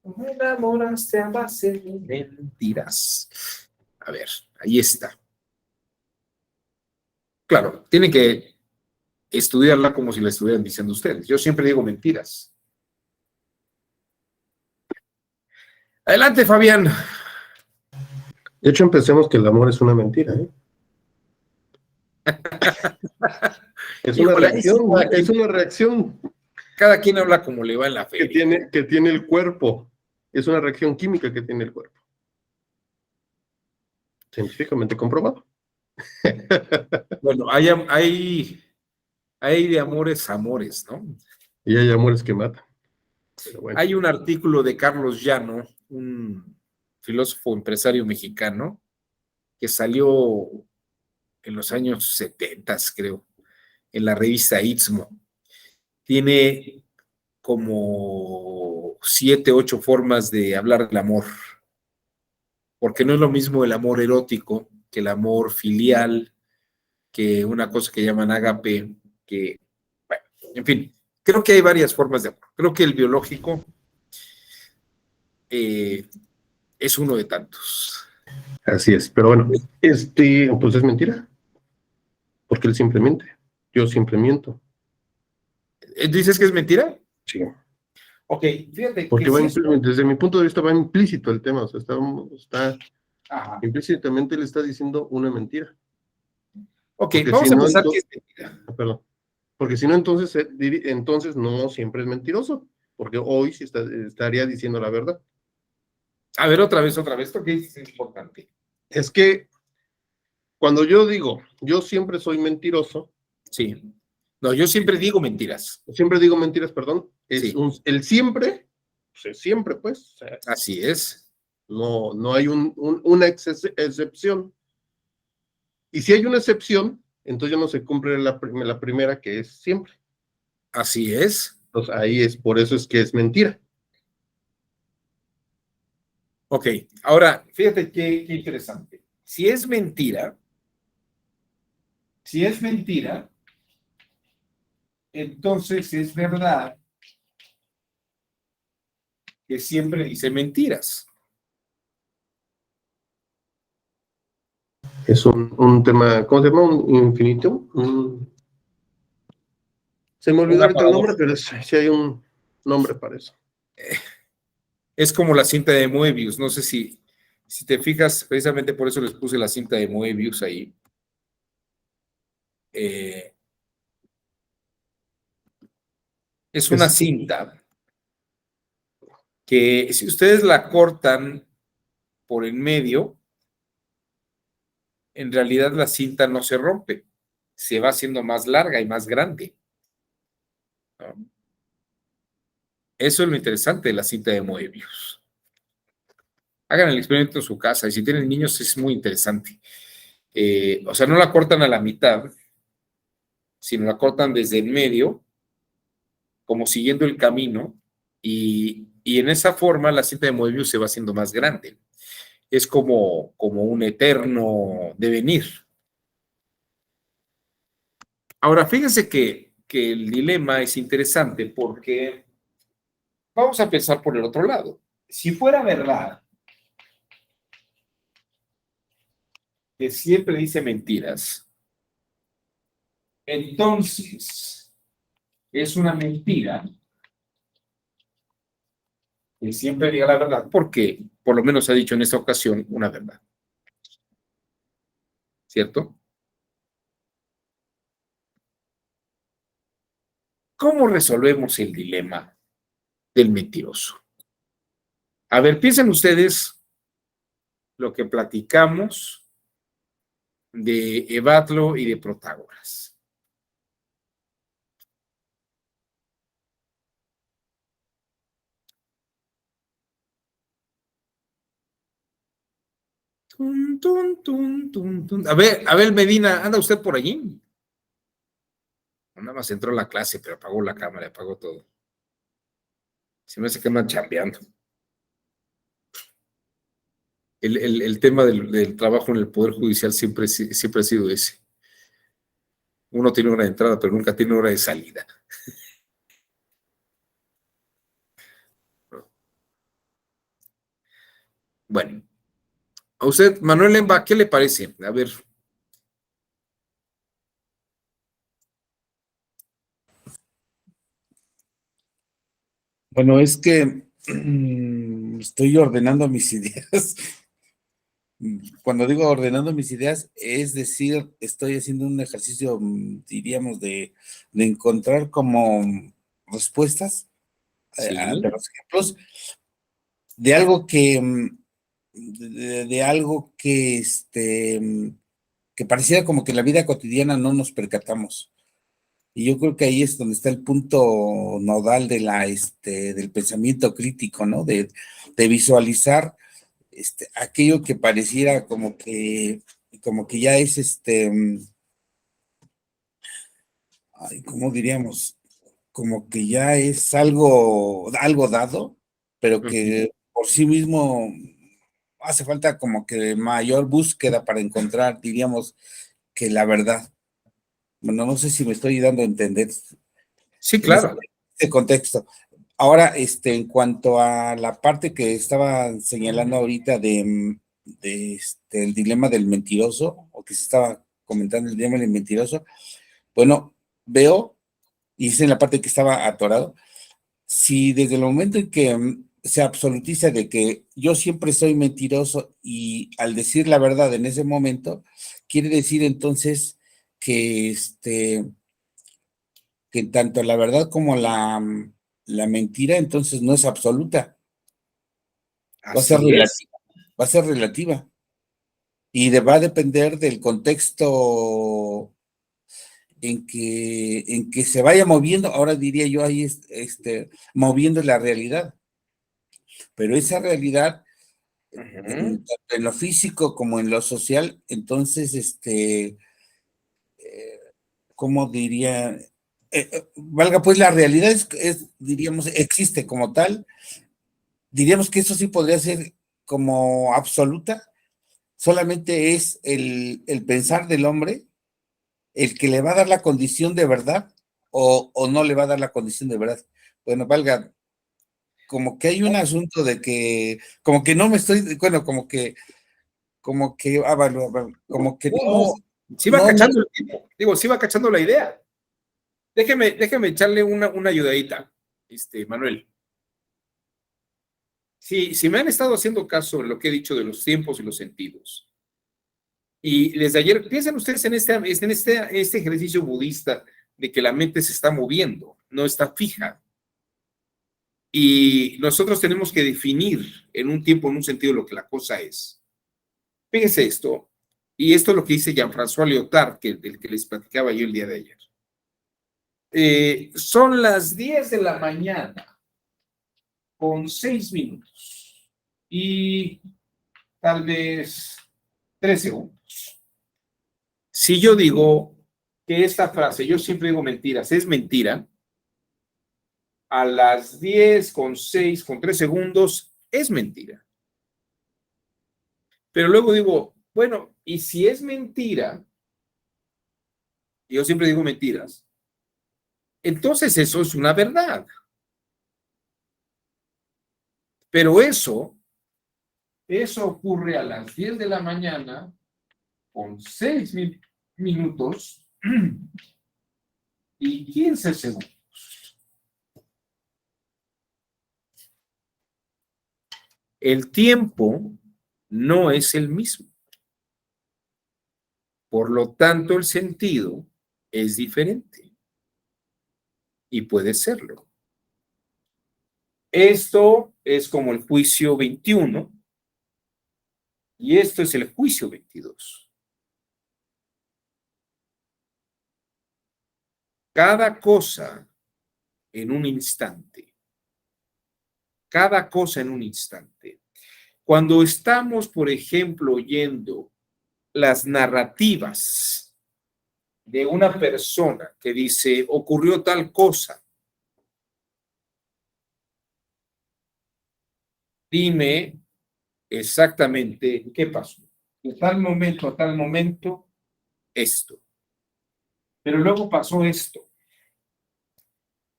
Me enamoraste a base de mentiras. A ver, ahí está. Claro, tienen que estudiarla como si la estuvieran diciendo ustedes. Yo siempre digo mentiras. Adelante, Fabián.
De hecho, empecemos que el amor es una mentira, ¿eh? Es una
Híjole,
reacción,
sí,
es una reacción
cada quien habla como le va en la feria.
que tiene el cuerpo. Es una reacción química que tiene el cuerpo. Científicamente comprobado.
Bueno, hay de amores, ¿no?
Y hay amores que matan. Pero bueno.
Hay un artículo de Carlos Llano, un filósofo empresario mexicano, que salió en los años 70, creo, en la revista Istmo. Tiene como 7, 8 formas de hablar del amor, porque no es lo mismo el amor erótico que el amor filial, que una cosa que llaman ágape, que, bueno, en fin, creo que hay varias formas de amor. Creo que el biológico es uno de tantos.
Así es, pero bueno, pues es mentira. Porque él siempre miente. Yo siempre miento.
¿Dices que es mentira?
Sí.
Ok, fíjate
Porque
que sí,
desde mi punto de vista va implícito el tema, o sea, está
ajá.
implícitamente le está diciendo una mentira.
Ok,
Porque
vamos
si
a
no,
pensar que es mentira.
perdón, porque si no, entonces no siempre es mentiroso, porque hoy sí estaría diciendo la verdad.
A ver, otra vez, esto que es importante.
Es que cuando yo digo, yo siempre soy mentiroso,
Sí. No, yo siempre digo mentiras.
siempre digo mentiras, perdón,
Sí.
el siempre, pues es siempre, pues, o sea,
Así es.
no hay una excepción. Y si hay una excepción, entonces ya no se cumple la primera, que es siempre.
Así es.
Entonces ahí es, por eso es que es mentira.
Ok, ahora, fíjate qué interesante. Si es mentira, entonces es verdad que siempre dice mentiras.
Es un tema, ¿cómo se llama? Un infinito. Se me olvidó
Una
ahorita el nombre,
paradoja.
pero sí hay un nombre para eso.
Es como la cinta de Moebius. No sé si te fijas, precisamente por eso les puse la cinta de Moebius ahí. Es una cinta que si ustedes la cortan por en medio, en realidad la cinta no se rompe, se va haciendo más larga y más grande, ¿no? Eso es lo interesante de la cinta de Moebius. Hagan el experimento en su casa y si tienen niños es muy interesante. O sea, no la cortan a la mitad, sino la cortan desde el medio, como siguiendo el camino, y en esa forma la cinta de Moebius se va haciendo más grande. Es como un eterno devenir. Ahora, fíjense que el dilema es interesante porque vamos a pensar por el otro lado. Si fuera verdad que siempre dice mentiras, entonces es una mentira que siempre diga la verdad, porque por lo menos ha dicho en esta ocasión una verdad. ¿Cierto? ¿Cómo resolvemos el dilema del mentiroso? A ver, piensen ustedes lo que platicamos de Evatlo y de Protágoras. Tun, tun, tun, tun, tun. A ver, Medina, ¿anda usted por allí? Nada más entró a la clase, pero apagó la cámara, apagó todo. Se me hace que andan chambeando. El tema del trabajo en el Poder Judicial siempre ha sido ese. Uno tiene hora de entrada, pero nunca tiene hora de salida. Bueno, a usted, Manuel Lemba, ¿qué le parece? A ver.
Bueno, es que estoy ordenando mis ideas. Cuando digo ordenando mis ideas, es decir, estoy haciendo un ejercicio, diríamos, de encontrar como respuestas
Sí,
ante los ejemplos de algo que, de algo que, que pareciera como que en la vida cotidiana no nos percatamos. Y yo creo que ahí es donde está el punto nodal de del pensamiento crítico, ¿no? De visualizar aquello que pareciera como que ya es ay, ¿cómo diríamos? Como que ya es algo dado, pero que por sí mismo hace falta como que mayor búsqueda para encontrar, diríamos, que la verdad. Bueno, no sé si me estoy dando a entender
sí,
en
claro.
este contexto. Ahora, en cuanto a la parte que estaba señalando ahorita el dilema del mentiroso, o que se estaba comentando el dilema del mentiroso, bueno, veo, y es en la parte que estaba atorado, si desde el momento en que se absolutiza de que yo siempre soy mentiroso y al decir la verdad en ese momento, quiere decir entonces que que tanto la verdad como la mentira entonces no es absoluta, va a ser
Así es.
relativa, va a ser relativa. y va a depender del contexto en que se vaya moviendo, ahora diría yo ahí, moviendo la realidad. Pero esa realidad, tanto en lo físico como en lo social, entonces, ¿cómo diría? Valga, pues la realidad diríamos, existe como tal. Diríamos que eso sí podría ser como absoluta. Solamente es el pensar del hombre el que le va a dar la condición de verdad o no le va a dar la condición de verdad. Bueno, valga, como que hay un asunto de que, como que no me estoy, bueno, como que, como que no,
Sí va
no,
cachando el tipo, digo, sí va cachando la idea. Déjeme echarle una ayudadita, Manuel. Si me han estado haciendo caso en lo que he dicho de los tiempos y los sentidos, y desde ayer, piensen ustedes en este ejercicio budista de que la mente se está moviendo, no está fija. Y nosotros tenemos que definir en un tiempo, en un sentido, lo que la cosa es. Fíjense esto, y esto es lo que dice Jean-François Lyotard, del que les platicaba yo el día de ayer. Son las 10 de la mañana con 6 minutos y tal vez 3 segundos. Si yo digo que esta frase, yo siempre digo mentiras, es mentira, a las 10 con 6 con 3 segundos es mentira. Pero luego digo, bueno, y si es mentira, yo siempre digo mentiras, entonces eso es una verdad. Pero eso ocurre a las 10 de la mañana con 6 minutos y 15 segundos. El tiempo no es el mismo. Por lo tanto, el sentido es diferente. Y puede serlo. Esto es como el juicio 21 y esto es el juicio 22. Cada cosa en un instante. Cada cosa en un instante. Cuando estamos, por ejemplo, oyendo las narrativas de una persona que dice, ocurrió tal cosa, dime exactamente qué pasó. De tal momento a tal momento, esto. Pero luego pasó esto.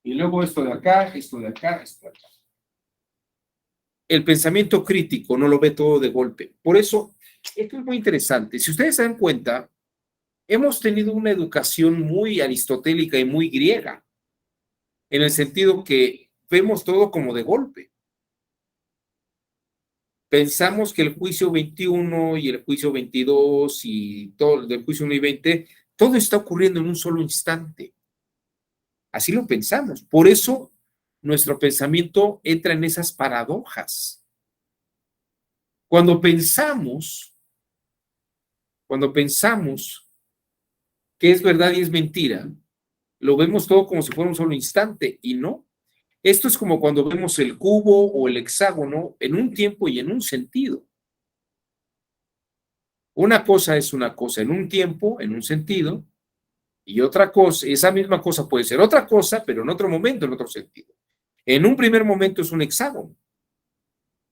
Y luego esto de acá, esto de acá, esto de acá. El pensamiento crítico no lo ve todo de golpe. Por eso, esto es muy interesante. Si ustedes se dan cuenta, hemos tenido una educación muy aristotélica y muy griega, en el sentido que vemos todo como de golpe. Pensamos que el juicio 21 y el juicio 22 y todo, del juicio 1 y 20, todo está ocurriendo en un solo instante. Así lo pensamos. Por eso nuestro pensamiento entra en esas paradojas. Cuando pensamos que es verdad y es mentira, lo vemos todo como si fuera un solo instante y no. Esto es como cuando vemos el cubo o el hexágono en un tiempo y en un sentido. Una cosa es una cosa en un tiempo, en un sentido, y otra cosa, esa misma cosa puede ser otra cosa, pero en otro momento, en otro sentido. En un primer momento es un hexágono,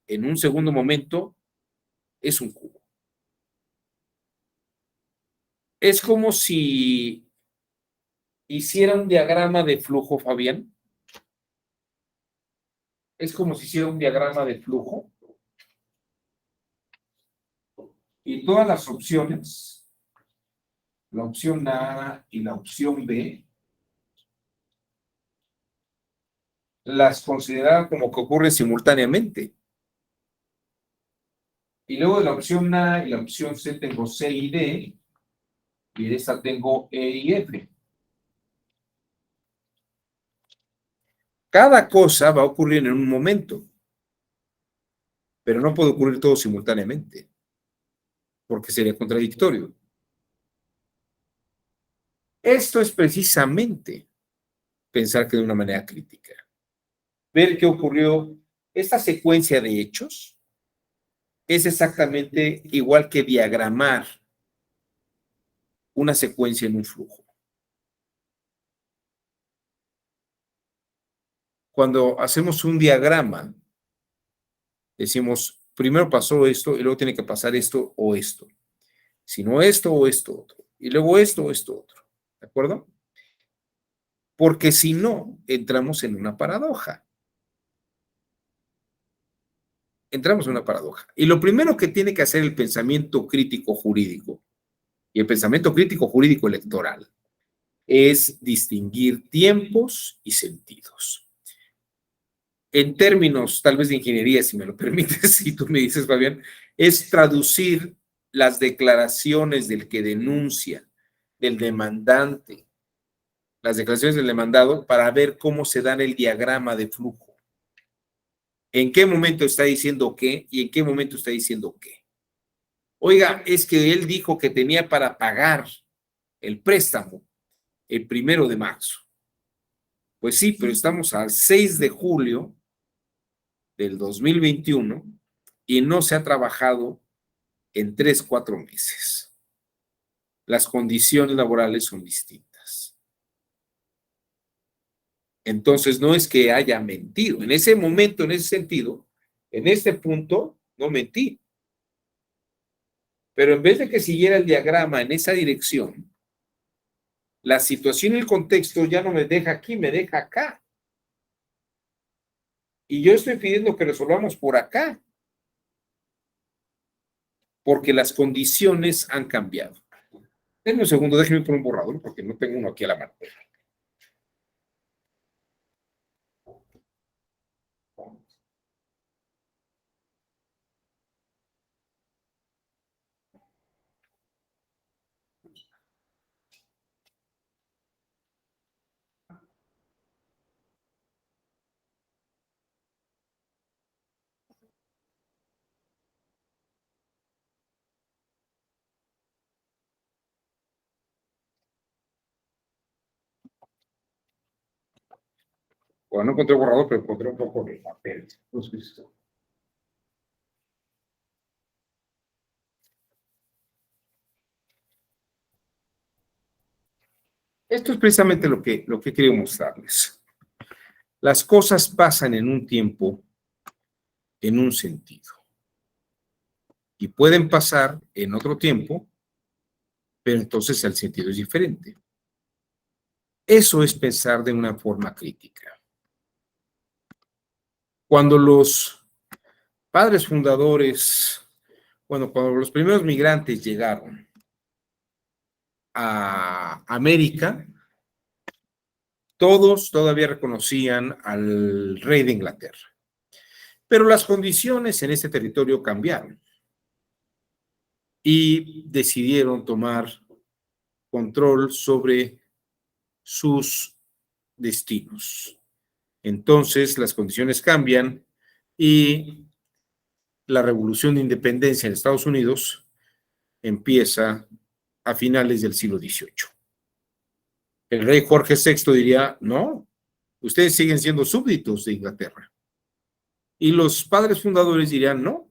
en un segundo momento es un cubo. Es como si hiciera un diagrama de flujo, Fabián. Es como si hiciera un diagrama de flujo. Y todas las opciones, la opción A y la opción B, las consideraban como que ocurren simultáneamente. Y luego de la opción A y la opción C tengo C y D, y de esta tengo E y F. Cada cosa va a ocurrir en un momento, pero no puede ocurrir todo simultáneamente. porque sería contradictorio. Esto es precisamente pensar que de una manera crítica. Ver qué ocurrió. Esta secuencia de hechos es exactamente igual que diagramar una secuencia en un flujo. Cuando hacemos un diagrama, decimos, primero pasó esto y luego tiene que pasar esto o esto. Si no esto o esto otro. Y luego esto o esto otro. ¿De acuerdo? Porque si no, entramos en una paradoja. Entramos en una paradoja. Y lo primero que tiene que hacer el pensamiento crítico jurídico y el pensamiento crítico jurídico electoral es distinguir tiempos y sentidos. En términos tal vez de ingeniería, si me lo permites, si tú me dices, Fabián, es traducir las declaraciones del que denuncia, del demandante, las declaraciones del demandado para ver cómo se dan el diagrama de flujo. ¿En qué momento está diciendo qué y en qué momento está diciendo qué? Oiga, es que él dijo que tenía para pagar el préstamo el 1 de marzo. Pues sí, pero estamos al 6 de julio del 2021 y no se ha trabajado en 3, 4 meses. Las condiciones laborales son distintas. Entonces, no es que haya mentido. En ese momento, en ese sentido, en este punto, no mentí. Pero en vez de que siguiera el diagrama en esa dirección, la situación y el contexto ya no me deja aquí, me deja acá. Y yo estoy pidiendo que resolvamos por acá, porque las condiciones han cambiado. Denme un segundo, déjenme poner un borrador, porque no tengo uno aquí a la mano. Bueno, no encontré borrador, pero encontré un poco de papel. Esto es precisamente lo que quiero mostrarles. Las cosas pasan en un tiempo, en un sentido. Y pueden pasar en otro tiempo, pero entonces el sentido es diferente. Eso es pensar de una forma crítica. Cuando los padres fundadores, cuando los primeros migrantes llegaron a América, todos todavía reconocían al rey de Inglaterra. Pero las condiciones en ese territorio cambiaron y decidieron tomar control sobre sus destinos. Entonces las condiciones cambian y la revolución de independencia en Estados Unidos empieza a finales del siglo XVIII. El rey Jorge VI diría, no, ustedes siguen siendo súbditos de Inglaterra. Y los padres fundadores dirían, no,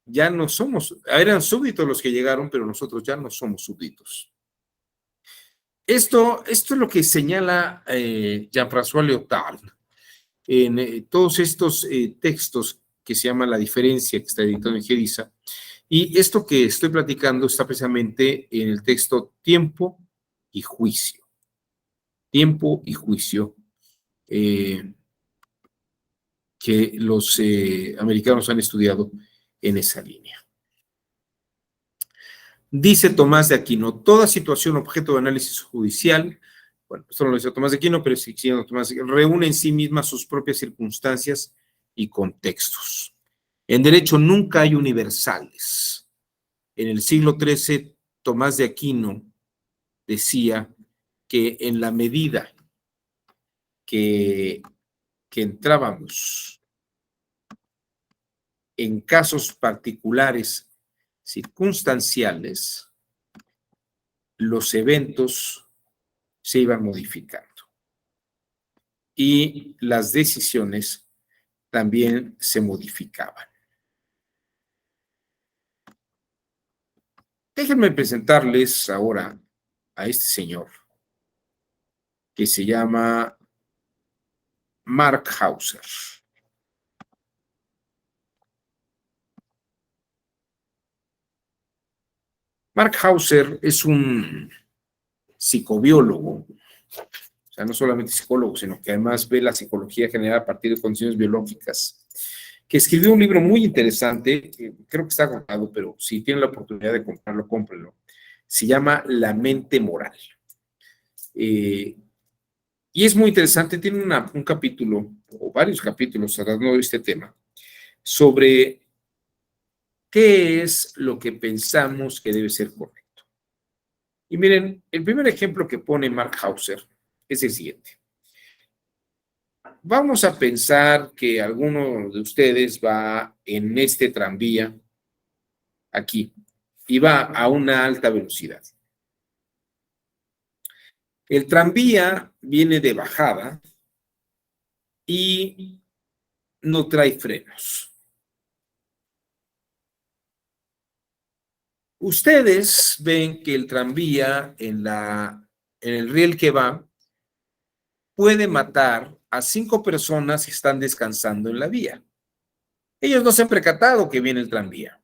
ya no somos, eran súbditos los que llegaron, pero nosotros ya no somos súbditos. Esto es lo que señala Jean-François Lyotard en todos estos textos que se llama La diferencia, que está editado en Gediza. Y esto que estoy platicando está precisamente en el texto Tiempo y Juicio. Tiempo y Juicio, que los americanos han estudiado en esa línea. Dice Tomás de Aquino, toda situación objeto de análisis judicial, bueno, esto no lo dice Tomás de Aquino, pero sí, Tomás de Aquino, reúne en sí misma sus propias circunstancias y contextos. En derecho nunca hay universales. En el siglo XIII, Tomás de Aquino decía que en la medida que entrábamos en casos particulares circunstanciales, los eventos se iban modificando y las decisiones también se modificaban. Déjenme presentarles ahora a este señor que se llama Mark Hauser. Mark Hauser es un psicobiólogo, o sea, no solamente psicólogo, sino que además ve la psicología general a partir de condiciones biológicas, que escribió un libro muy interesante, creo que está agotado, pero si tienen la oportunidad de comprarlo, cómprenlo. Se llama La mente moral. Y es muy interesante, tiene un capítulo, o varios capítulos tratando de este tema, sobre qué es lo que pensamos que debe ser correcto. Y miren, el primer ejemplo que pone Mark Hauser es el siguiente. Vamos a pensar que alguno de ustedes va en este tranvía aquí y va a una alta velocidad. El tranvía viene de bajada y no trae frenos. Ustedes ven que el tranvía en el riel que va puede matar a 5 personas que están descansando en la vía. Ellos no se han percatado que viene el tranvía,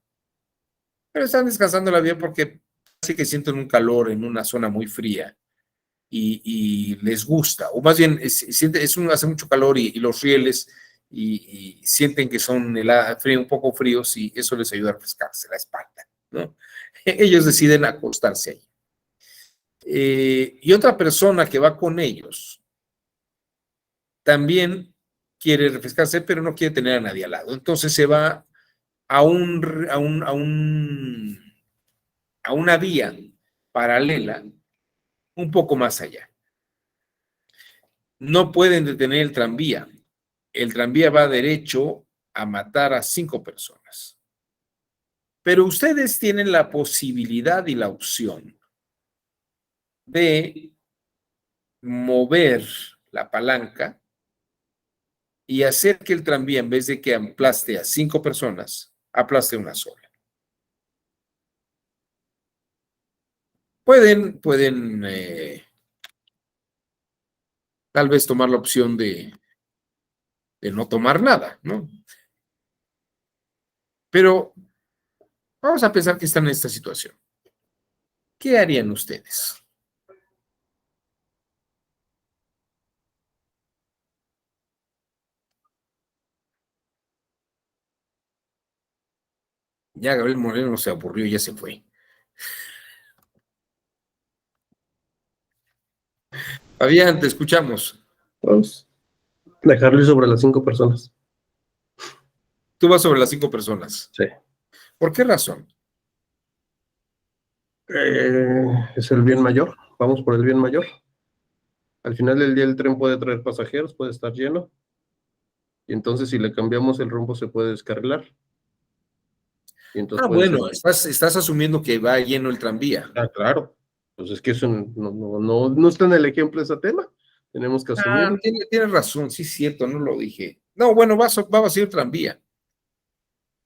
pero están descansando en la vía porque parece que sienten un calor en una zona muy fría y les gusta, o más bien hace mucho calor y los rieles y sienten que son un poco fríos y eso les ayuda a refrescarse la espalda, ¿no? Ellos deciden acostarse ahí. Y otra persona que va con ellos también quiere refrescarse, pero no quiere tener a nadie al lado. Entonces se va a una vía paralela un poco más allá. No pueden detener el tranvía. El tranvía va derecho a matar a 5 personas. Pero ustedes tienen la posibilidad y la opción de mover la palanca y hacer que el tranvía, en vez de que aplaste a 5 personas, aplaste una sola. Pueden tal vez tomar la opción de no tomar nada, ¿no? Pero vamos a pensar que están en esta situación. ¿Qué harían ustedes? Ya Gabriel Moreno se aburrió y ya se fue. Fabián, te escuchamos.
Vamos. Dejarlo sobre las 5 personas.
Tú vas sobre las 5 personas.
Sí.
¿Por qué razón?
Es el bien mayor. Vamos por el bien mayor. Al final del día el tren puede traer pasajeros, puede estar lleno. Y entonces si le cambiamos el rumbo se puede descarrilar. Y entonces
Bueno, estás asumiendo que va lleno el tranvía.
claro. Pues es que eso no está en el ejemplo ese tema. Tenemos que asumirlo.
Tienes razón, sí es cierto, no lo dije. No, bueno, va vacío el tranvía.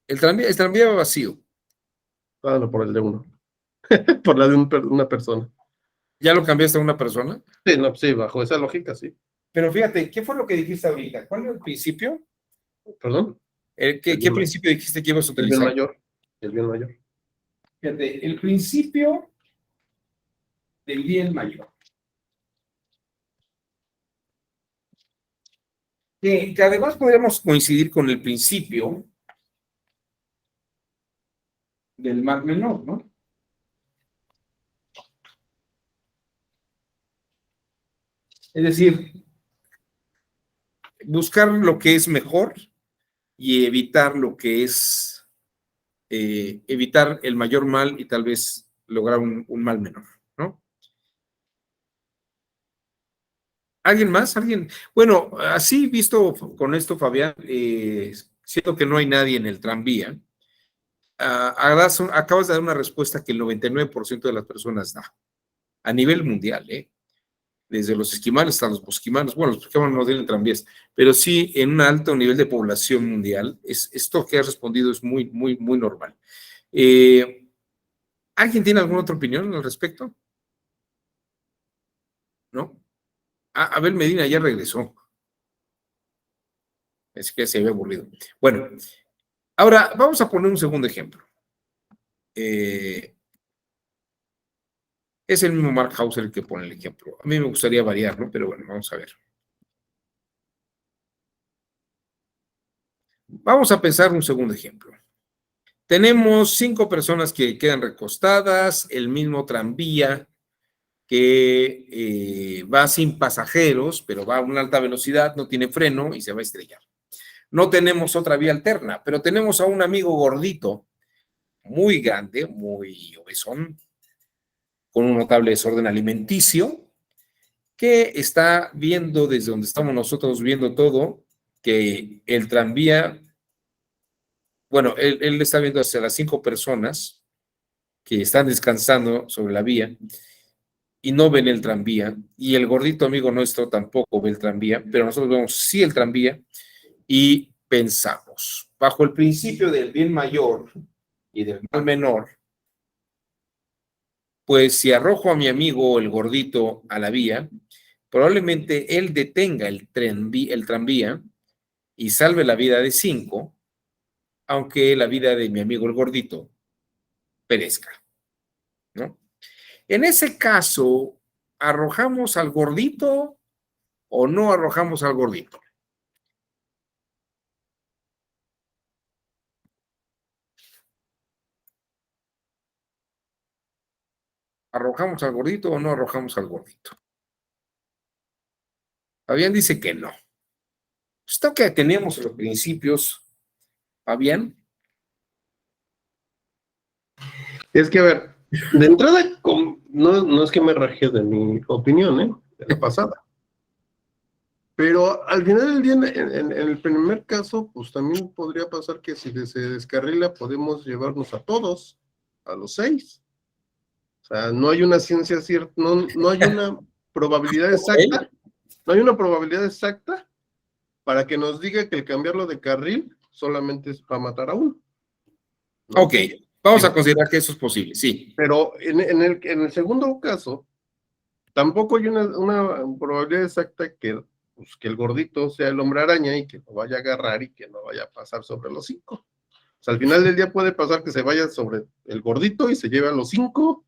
El tranvía va vacío.
No, por el de uno. Por la de una persona.
¿Ya lo cambiaste a una persona?
Sí, no, sí, bajo esa lógica, sí.
Pero fíjate, ¿qué fue lo que dijiste ahorita? ¿Cuál era el principio?
¿Perdón?
¿Qué principio dijiste que ibas a
El bien
utilizar?
mayor. El bien mayor.
Fíjate, el principio del bien mayor. Que además podríamos coincidir con el principio del mal menor, ¿no? Es decir, buscar lo que es mejor y evitar lo que es, evitar el mayor mal y tal vez lograr un mal menor, ¿no? ¿Alguien más? ¿Alguien? Bueno, así visto con esto, Fabián, siento que no hay nadie en el tranvía. acabas de dar una respuesta que el 99% de las personas da, a nivel mundial, desde los esquimales hasta los bosquimanos. Bueno, los bosquimanos no tienen tranvías, pero sí en un alto nivel de población mundial. Esto que has respondido es muy, muy, muy normal. ¿Alguien tiene alguna otra opinión al respecto? ¿No? Abel Medina ya regresó. Es que se había aburrido. Bueno, ahora vamos a poner un segundo ejemplo. Es el mismo Mark Hauser el que pone el ejemplo. A mí me gustaría variar, ¿no? Pero bueno, vamos a ver. Vamos a pensar un segundo ejemplo. Tenemos 5 personas que quedan recostadas, el mismo tranvía que va sin pasajeros, pero va a una alta velocidad, no tiene freno y se va a estrellar. No tenemos otra vía alterna, pero tenemos a un amigo gordito, muy grande, muy obesón, con un notable desorden alimenticio, que está viendo desde donde estamos nosotros viendo todo, que el tranvía, bueno, él está viendo hacia las 5 personas que están descansando sobre la vía y no ven el tranvía, y el gordito amigo nuestro tampoco ve el tranvía, pero nosotros vemos sí el tranvía y pensamos, bajo el principio del bien mayor y del mal menor, pues si arrojo a mi amigo el gordito a la vía, probablemente él detenga el tranvía y salve la vida de 5, aunque la vida de mi amigo el gordito perezca, ¿no? En ese caso, ¿arrojamos al gordito o no arrojamos al gordito? ¿Arrojamos al gordito o no arrojamos al gordito? Fabián dice que no. Esto que teníamos en los principios, Fabián.
Es que, a ver, de entrada, no es que me raje de mi opinión, de la pasada. Pero al final del día, en el primer caso, pues también podría pasar que si se descarrila, podemos llevarnos a todos, a los 6. O sea, no hay una ciencia cierta, no hay una probabilidad exacta, no hay una probabilidad exacta para que nos diga que el cambiarlo de carril solamente es para matar a uno, ¿no?
Ok, vamos a considerar que eso es posible, sí.
Pero en el segundo caso, tampoco hay una probabilidad exacta que el gordito sea el hombre araña y que lo vaya a agarrar y que no vaya a pasar sobre los 5. O sea, al final del día puede pasar que se vaya sobre el gordito y se lleve a los 5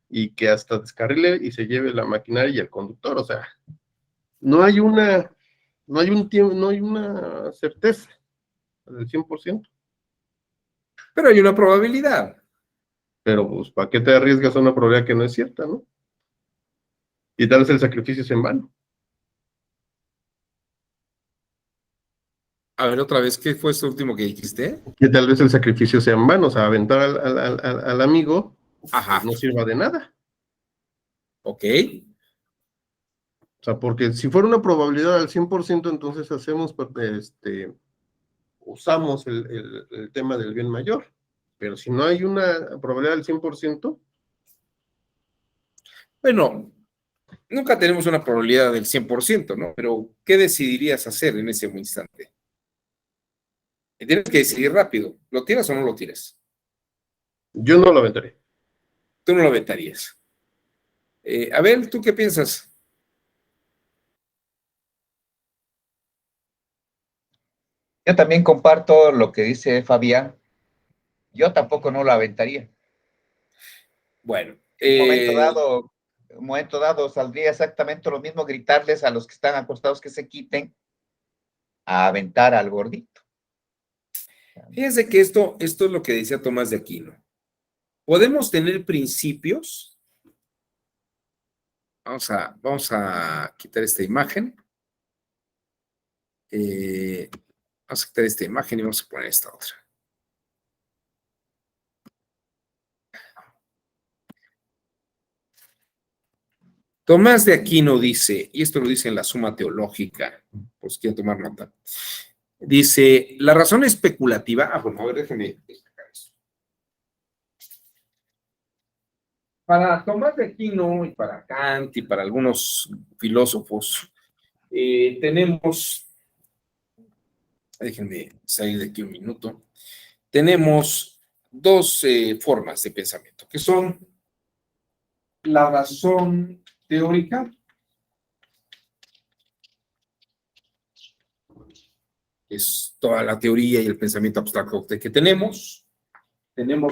y que hasta descarrile y se lleve la maquinaria y el conductor. O sea, no hay una certeza del 100%.
Pero hay una probabilidad.
Pero pues, ¿para qué te arriesgas a una probabilidad que no es cierta, no? Y tal vez el sacrificio es en vano.
A ver, otra vez, ¿qué fue esto último que dijiste?
Que tal vez el sacrificio sea en vano, o sea, aventar al amigo,
Ajá.
no sirva de nada.
Ok.
O sea, porque si fuera una probabilidad al 100%, entonces usamos el tema del bien mayor. Pero si no hay una probabilidad al 100%,
Bueno, nunca tenemos una probabilidad del 100%, ¿no? Pero, ¿qué decidirías hacer en ese instante? Tienes que decidir rápido. ¿Lo tiras o no lo tiras?
yo no lo aventaré.
Tú no lo aventarías. Abel, ¿tú qué piensas?
Yo también comparto lo que dice Fabián. Yo tampoco no lo aventaría.
Bueno,
En un momento dado saldría exactamente lo mismo gritarles a los que están acostados que se quiten a aventar al gordito.
fíjense que esto es lo que decía Tomás de Aquino. Podemos tener principios. Vamos a quitar esta imagen. Vamos a quitar esta imagen y vamos a poner esta otra. Tomás de Aquino dice, y esto lo dice en la Suma Teológica, por si quieren tomar nota, dice, la razón especulativa, bueno, a ver, déjenme sacar esto. Para Tomás de Aquino y para Kant y para algunos filósofos, tenemos, déjenme salir de aquí un minuto, tenemos dos formas de pensamiento, que son la razón teórica, es toda la teoría y el pensamiento abstracto que tenemos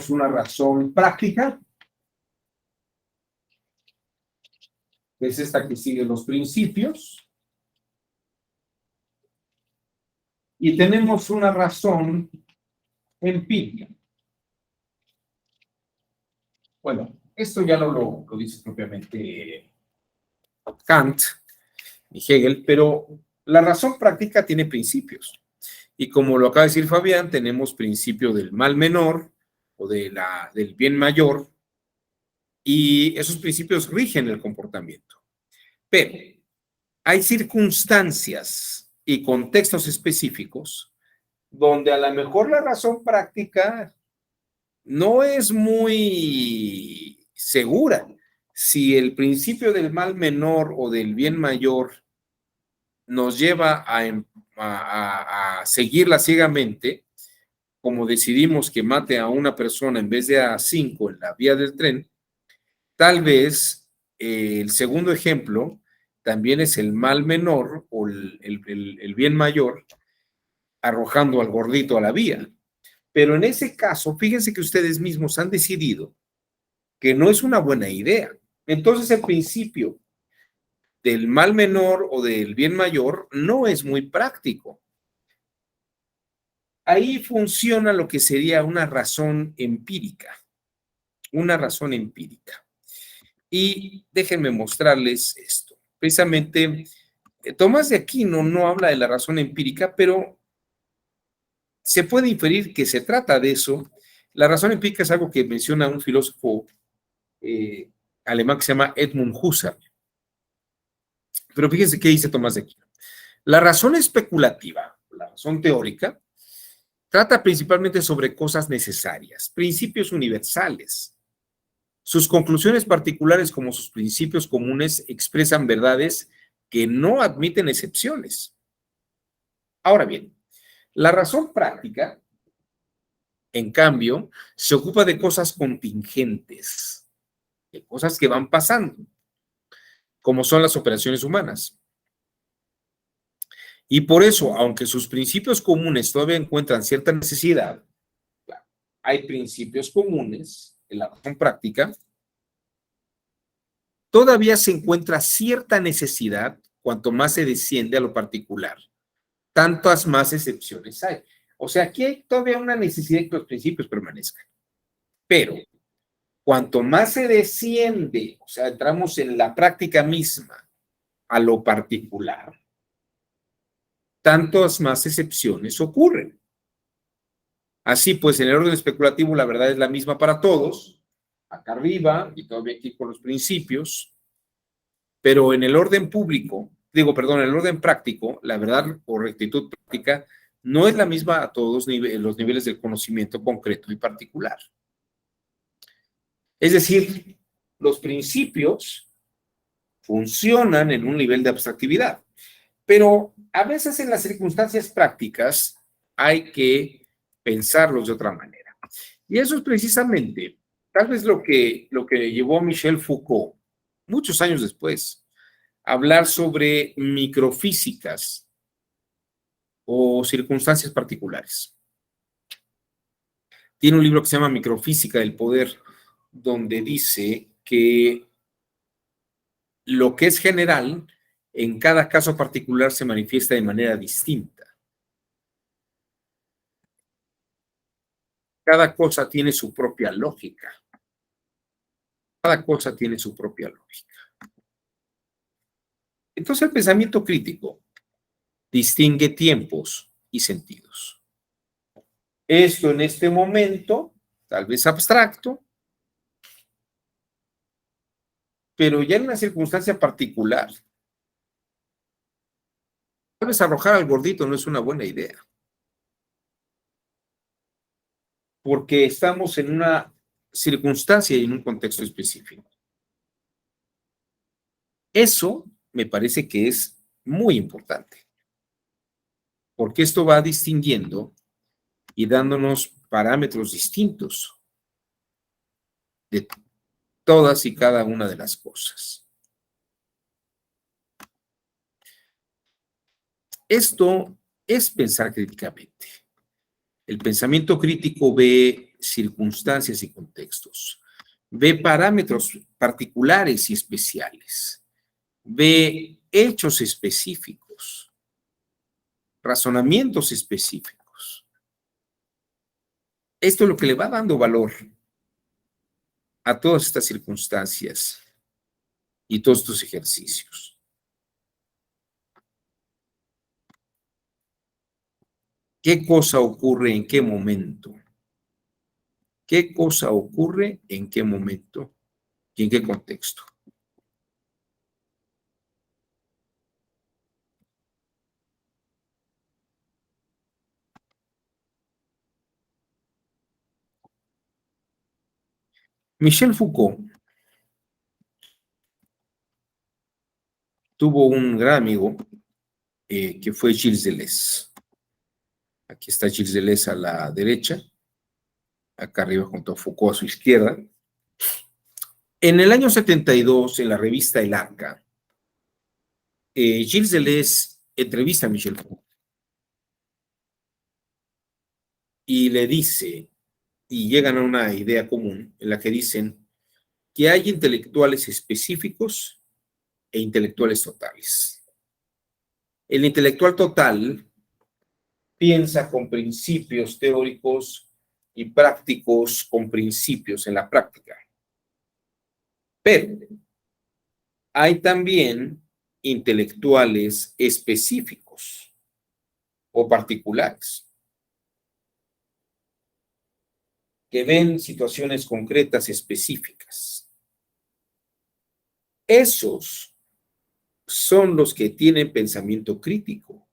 una razón práctica, que es esta que sigue los principios, y tenemos una razón empírica. Bueno, esto ya no lo dice propiamente Kant ni Hegel, pero la razón práctica tiene principios. Y como lo acaba de decir Fabián, tenemos principio del mal menor o del bien mayor, y esos principios rigen el comportamiento. Pero hay circunstancias y contextos específicos donde a lo mejor la razón práctica no es muy segura. Si el principio del mal menor o del bien mayor nos lleva a seguirla ciegamente, como decidimos que mate a una persona en vez de a 5 en la vía del tren, tal vez el segundo ejemplo también es el mal menor o el bien mayor arrojando al gordito a la vía. Pero en ese caso, fíjense que ustedes mismos han decidido que no es una buena idea. Entonces el principio del mal menor o del bien mayor no es muy práctico. Ahí funciona lo que sería una razón empírica. Una razón empírica. Y déjenme mostrarles esto. Precisamente, Tomás de Aquino no habla de la razón empírica, pero se puede inferir que se trata de eso. La razón empírica es algo que menciona un filósofo alemán que se llama Edmund Husserl. Pero fíjense qué dice Tomás de Aquino. La razón especulativa, la razón teórica, trata principalmente sobre cosas necesarias, principios universales. Sus conclusiones particulares como sus principios comunes expresan verdades que no admiten excepciones. Ahora bien, la razón práctica, en cambio, se ocupa de cosas contingentes, de cosas que van pasando, como son las operaciones humanas. Y por eso, aunque sus principios comunes todavía encuentran cierta necesidad, hay principios comunes en la razón práctica, todavía se encuentra cierta necesidad cuanto más se desciende a lo particular. Tantas más excepciones hay. O sea, aquí hay todavía una necesidad de que los principios permanezcan. Pero cuanto más se desciende, o sea, entramos en la práctica misma a lo particular, tantas más excepciones ocurren. Así pues, en el orden especulativo la verdad es la misma para todos, acá arriba y todavía aquí con los principios, pero en el orden público, en el orden práctico, la verdad o rectitud práctica no es la misma a todos los niveles del conocimiento concreto y particular. Es decir, los principios funcionan en un nivel de abstractividad, pero a veces en las circunstancias prácticas hay que pensarlos de otra manera. Y eso es precisamente, tal vez lo que llevó a Michel Foucault, muchos años después, a hablar sobre microfísicas o circunstancias particulares. Tiene un libro que se llama Microfísica del Poder, donde dice que lo que es general, en cada caso particular se manifiesta de manera distinta. Cada cosa tiene su propia lógica. Cada cosa tiene su propia lógica. Entonces el pensamiento crítico distingue tiempos y sentidos. Esto en este momento, tal vez abstracto, pero ya en una circunstancia particular, tal vez arrojar al gordito no es una buena idea. Porque estamos en una circunstancia y en un contexto específico. Eso me parece que es muy importante, porque esto va distinguiendo y dándonos parámetros distintos de todas y cada una de las cosas. Esto es pensar críticamente. El pensamiento crítico ve circunstancias y contextos, ve parámetros particulares y especiales, ve hechos específicos, razonamientos específicos. Esto es lo que le va dando valor a todas estas circunstancias y todos estos ejercicios. ¿Qué cosa ocurre en qué momento? ¿Qué cosa ocurre en qué momento y en qué contexto? Michel Foucault tuvo un gran amigo que fue Gilles Deleuze. Aquí está Gilles Deleuze a la derecha, acá arriba junto a Foucault a su izquierda. En el año 72, en la revista El Arca, Gilles Deleuze entrevista a Michel Foucault y le dice, y llegan a una idea común en la que dicen que hay intelectuales específicos e intelectuales totales. El intelectual total piensa con principios teóricos y prácticos con principios en la práctica. Pero hay también intelectuales específicos o particulares que ven situaciones concretas específicas. Esos son los que tienen pensamiento crítico,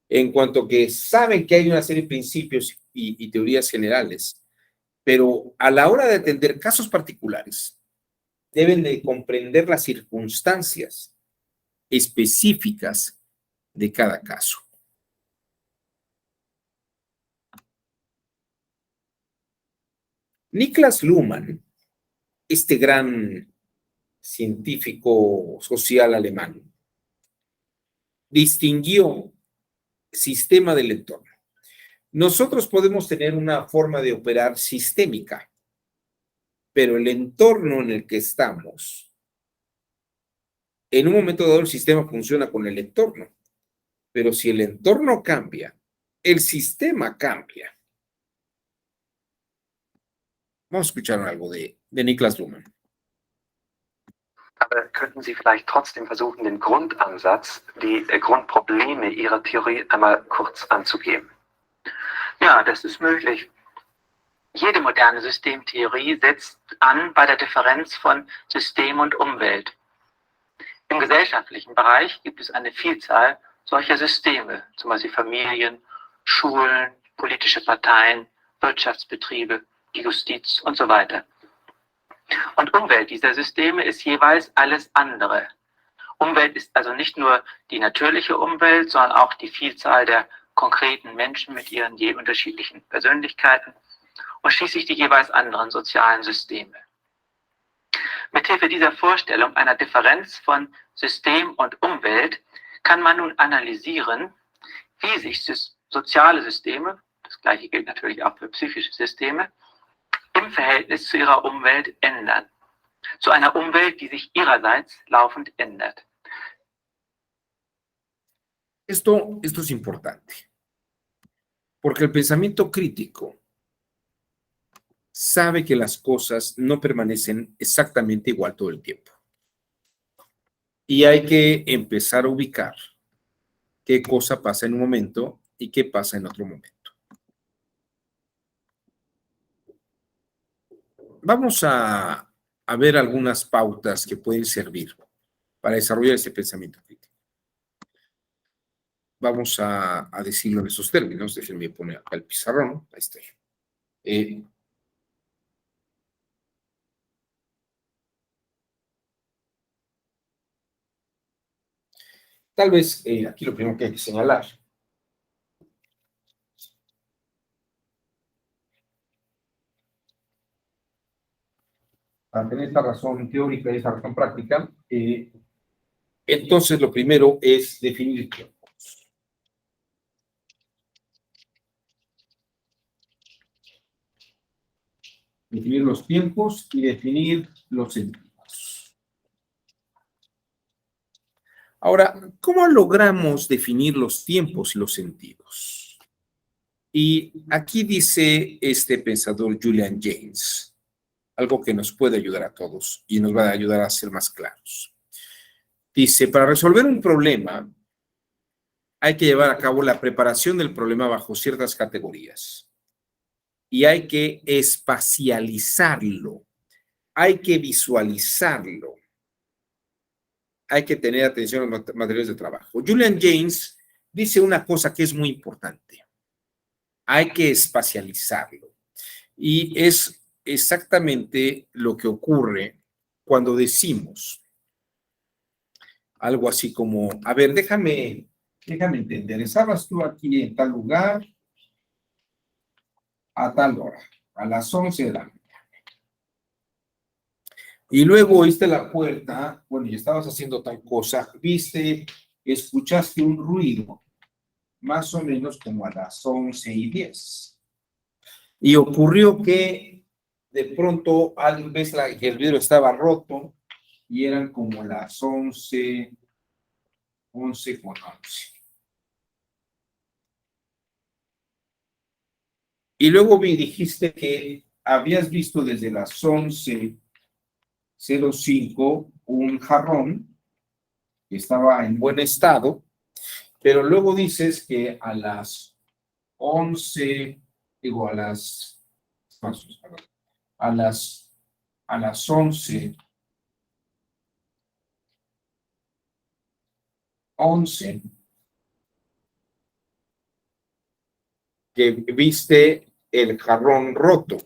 en cuanto que saben que hay una serie de principios y teorías generales, pero a la hora de atender casos particulares, deben de comprender las circunstancias específicas de cada caso. Niklas Luhmann, este gran científico social alemán, distinguió sistema del entorno. Nosotros podemos tener una forma de operar sistémica, pero el entorno en el que estamos, en un momento dado el sistema funciona con el entorno, pero si el entorno cambia, el sistema cambia. Vamos a escuchar algo de Niklas Luhmann.
Aber könnten Sie vielleicht trotzdem versuchen, den Grundansatz, die Grundprobleme Ihrer Theorie einmal kurz anzugeben? Ja, das ist möglich. Jede moderne Systemtheorie setzt an bei der Differenz von System und Umwelt. Im gesellschaftlichen Bereich gibt es eine Vielzahl solcher Systeme, zum Beispiel Familien, Schulen, politische Parteien, Wirtschaftsbetriebe, die Justiz und so weiter. Und Umwelt dieser Systeme ist jeweils alles andere. Umwelt ist also nicht nur die natürliche Umwelt, sondern auch die Vielzahl der konkreten Menschen mit ihren je unterschiedlichen Persönlichkeiten und schließlich die jeweils anderen sozialen Systeme. Mithilfe dieser Vorstellung einer Differenz von System und Umwelt kann man nun analysieren, wie sich soziale Systeme, das gleiche gilt natürlich auch für psychische Systeme, im Verhältnis zu ihrer Umwelt ändern. Zu einer Umwelt, die sich ihrerseits laufend ändert.
Esto es importante, porque el pensamiento crítico sabe que las cosas no permanecen exactamente igual todo el tiempo. Y hay que empezar a ubicar qué cosa pasa en un momento y qué pasa en otro momento. Vamos a ver algunas pautas que pueden servir para desarrollar este pensamiento crítico. Vamos a decirlo en esos términos. Déjenme poner acá el pizarrón. Ahí está. Tal vez aquí lo primero que hay que señalar. Para tener esta razón teórica y esta razón práctica, entonces lo primero es definir tiempos. Definir los tiempos y definir los sentidos. Ahora, ¿cómo logramos definir los tiempos y los sentidos? Y aquí dice este pensador Julian Jaynes, algo que nos puede ayudar a todos y nos va a ayudar a ser más claros. Dice, para resolver un problema, hay que llevar a cabo la preparación del problema bajo ciertas categorías. Y hay que espacializarlo, hay que visualizarlo, hay que tener atención a los materiales de trabajo. Julian Jaynes dice una cosa que es muy importante. Hay que espacializarlo. Y es exactamente lo que ocurre cuando decimos algo así como, a ver, déjame entender, estabas tú aquí en tal lugar a tal hora, a las 11 de la mañana. Y luego oíste la puerta, bueno, y estabas haciendo tal cosa, viste, escuchaste un ruido, más o menos como a las 11:10. Y ocurrió que de pronto alguien ves que el vidrio estaba roto y eran como las 11:11. Y luego dijiste que habías visto desde las 11:05 un jarrón que estaba en buen estado, pero luego dices que a las 11, digo, a las 11:11, que viste el jarrón roto.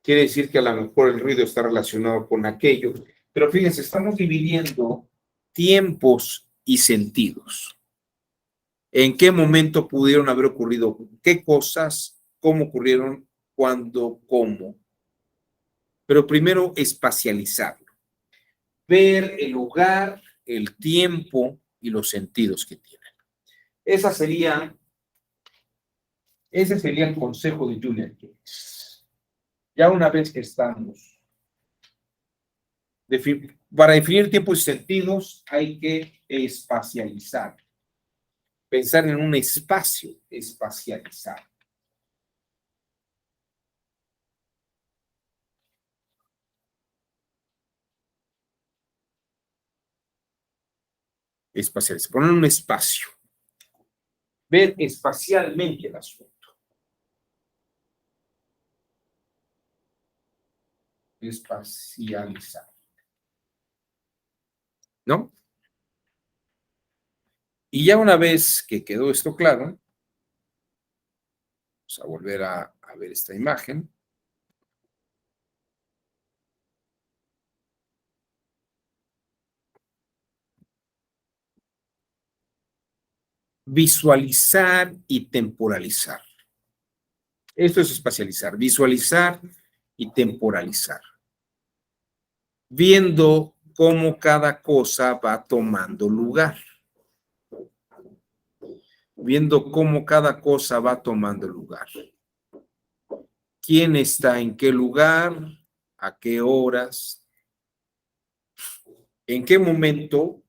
Quiere decir que a lo mejor el ruido está relacionado con aquello. Pero fíjense, estamos dividiendo tiempos y sentidos. ¿En qué momento pudieron haber ocurrido qué cosas? ¿Cómo ocurrieron? ¿Cuándo? ¿Cómo? Pero primero espacializarlo. Ver el lugar, el tiempo y los sentidos que tienen. Ese sería el consejo de Julian Jaynes. Ya una vez que estamos, para definir tiempos y sentidos hay que espacializar. Pensar en un espacio, espacializar. Espacializar, poner un espacio. Ver espacialmente el asunto. Espacializar. ¿No? Y ya una vez que quedó esto claro, vamos a volver a ver esta imagen. Visualizar y temporalizar. Esto es espacializar, visualizar y temporalizar. Viendo cómo cada cosa va tomando lugar. Viendo cómo cada cosa va tomando lugar. ¿Quién está en qué lugar? ¿A qué horas? ¿En qué momento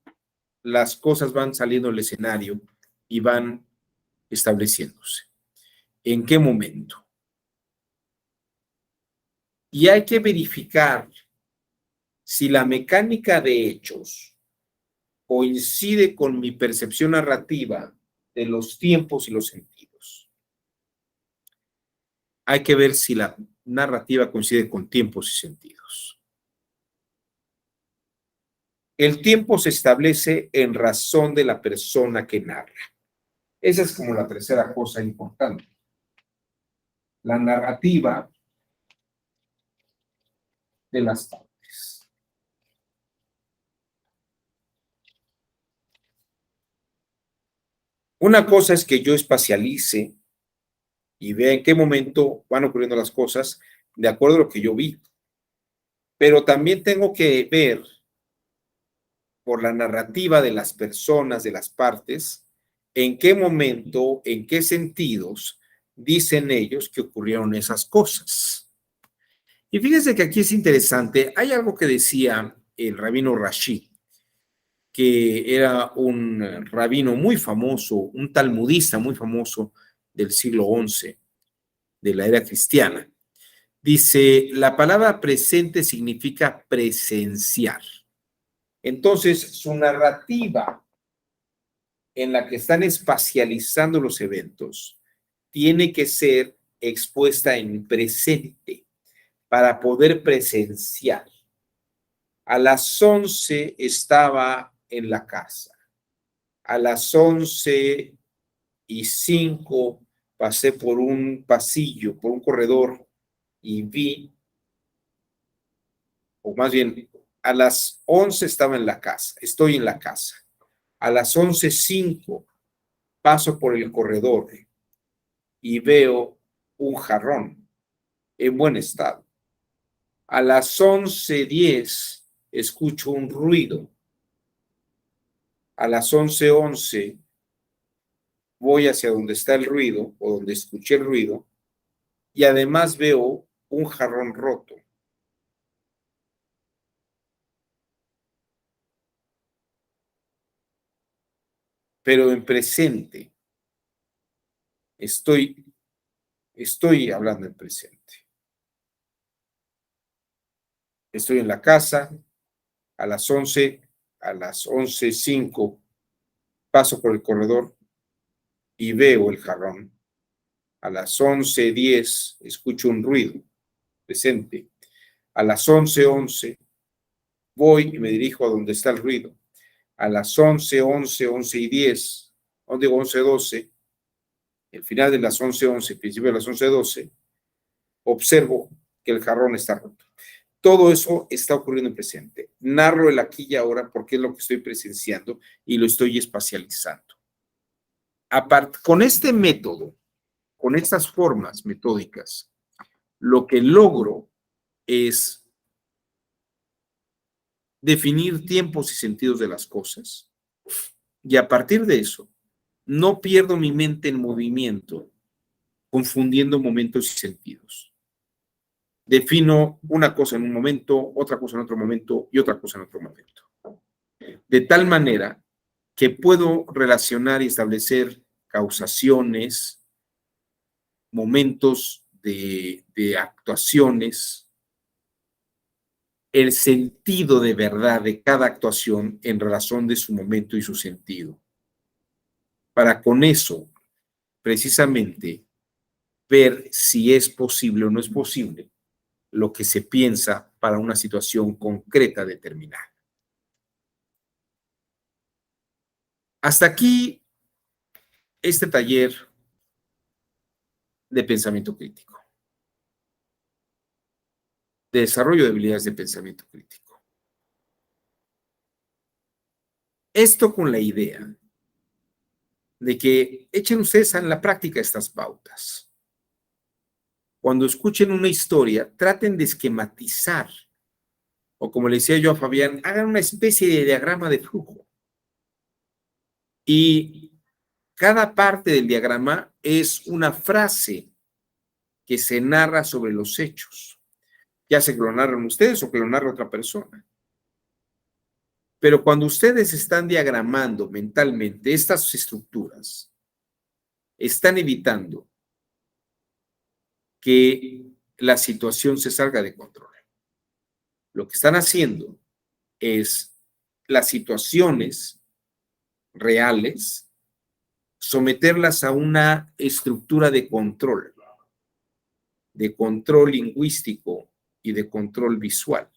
las cosas van saliendo del escenario y van estableciéndose? ¿En qué momento? Y hay que verificar si la mecánica de hechos coincide con mi percepción narrativa de los tiempos y los sentidos. Hay que ver si la narrativa coincide con tiempos y sentidos. El tiempo se establece en razón de la persona que narra. Esa es como la tercera cosa importante. La narrativa de las partes. Una cosa es que yo espacialice y vea en qué momento van ocurriendo las cosas de acuerdo a lo que yo vi. Pero también tengo que ver por la narrativa de las personas, de las partes, en qué momento, en qué sentidos dicen ellos que ocurrieron esas cosas. Y fíjense que aquí es interesante, hay algo que decía el rabino Rashi, que era un rabino muy famoso, un talmudista muy famoso del siglo XI, de la era cristiana. Dice, la palabra presente significa presenciar. Entonces, su narrativa en la que están espacializando los eventos tiene que ser expuesta en presente para poder presenciar. A las 11 estaba en la casa. A las 11:05 pasé por un pasillo, por un corredor y vi, o más bien, a las 11 estaba en la casa, estoy en la casa. A las 11:05 paso por el corredor y veo un jarrón en buen estado. A las 11:10 escucho un ruido. A las 11:11 voy hacia donde está el ruido o donde escuché el ruido y además veo un jarrón roto. Pero en presente, estoy hablando en presente. Estoy en la casa, a las 11:05 paso por el corredor y veo el jarrón. A las 11:10 escucho un ruido presente. A las 11:11 voy y me dirijo a donde está el ruido. A las 11:11, 11:10, 11:12, el final de las 11:11, principio de las 11:12, observo que el jarrón está roto. Todo eso está ocurriendo en presente. Narro el aquí y ahora porque es lo que estoy presenciando y lo estoy espacializando. Con este método, con estas formas metódicas, lo que logro es definir tiempos y sentidos de las cosas y a partir de eso no pierdo mi mente en movimiento confundiendo momentos y sentidos. Defino una cosa en un momento, otra cosa en otro momento y otra cosa en otro momento. De tal manera que puedo relacionar y establecer causaciones, momentos de actuaciones, el sentido de verdad de cada actuación en razón de su momento y su sentido. Para con eso, precisamente, ver si es posible o no es posible lo que se piensa para una situación concreta determinada. Hasta aquí este taller de pensamiento crítico, de desarrollo de habilidades de pensamiento crítico. Esto con la idea de que echen ustedes en la práctica estas pautas. Cuando escuchen una historia, traten de esquematizar, o como le decía yo a Fabián, hagan una especie de diagrama de flujo. Y cada parte del diagrama es una frase que se narra sobre los hechos, ya sea que lo narran ustedes o que lo narra otra persona. Pero cuando ustedes están diagramando mentalmente estas estructuras, están evitando que la situación se salga de control. Lo que están haciendo es las situaciones reales, someterlas a una estructura de control lingüístico y de control visual.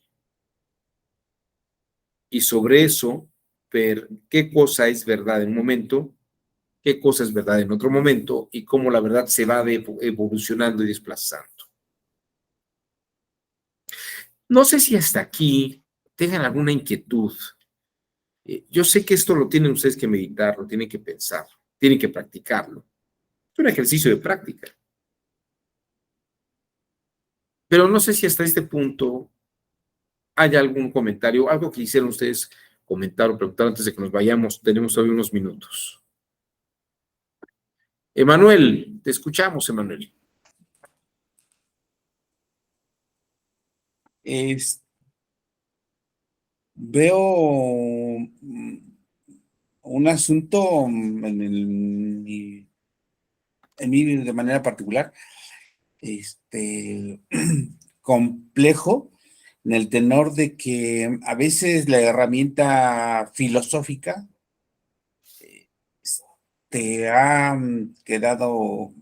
Y sobre eso, ver qué cosa es verdad en un momento, qué cosa es verdad en otro momento y cómo la verdad se va evolucionando y desplazando. No sé si hasta aquí tengan alguna inquietud. Yo sé que esto lo tienen ustedes que meditar, lo tienen que pensar, tienen que practicarlo. Es un ejercicio de práctica. Pero no sé si hasta este punto hay algún comentario, algo que quisieran ustedes comentar o preguntar antes de que nos vayamos. Tenemos todavía unos minutos. Emanuel, te escuchamos, Emanuel.
Veo un asunto en mí de manera particular, complejo, en el tenor de que a veces la herramienta filosófica te ha quedado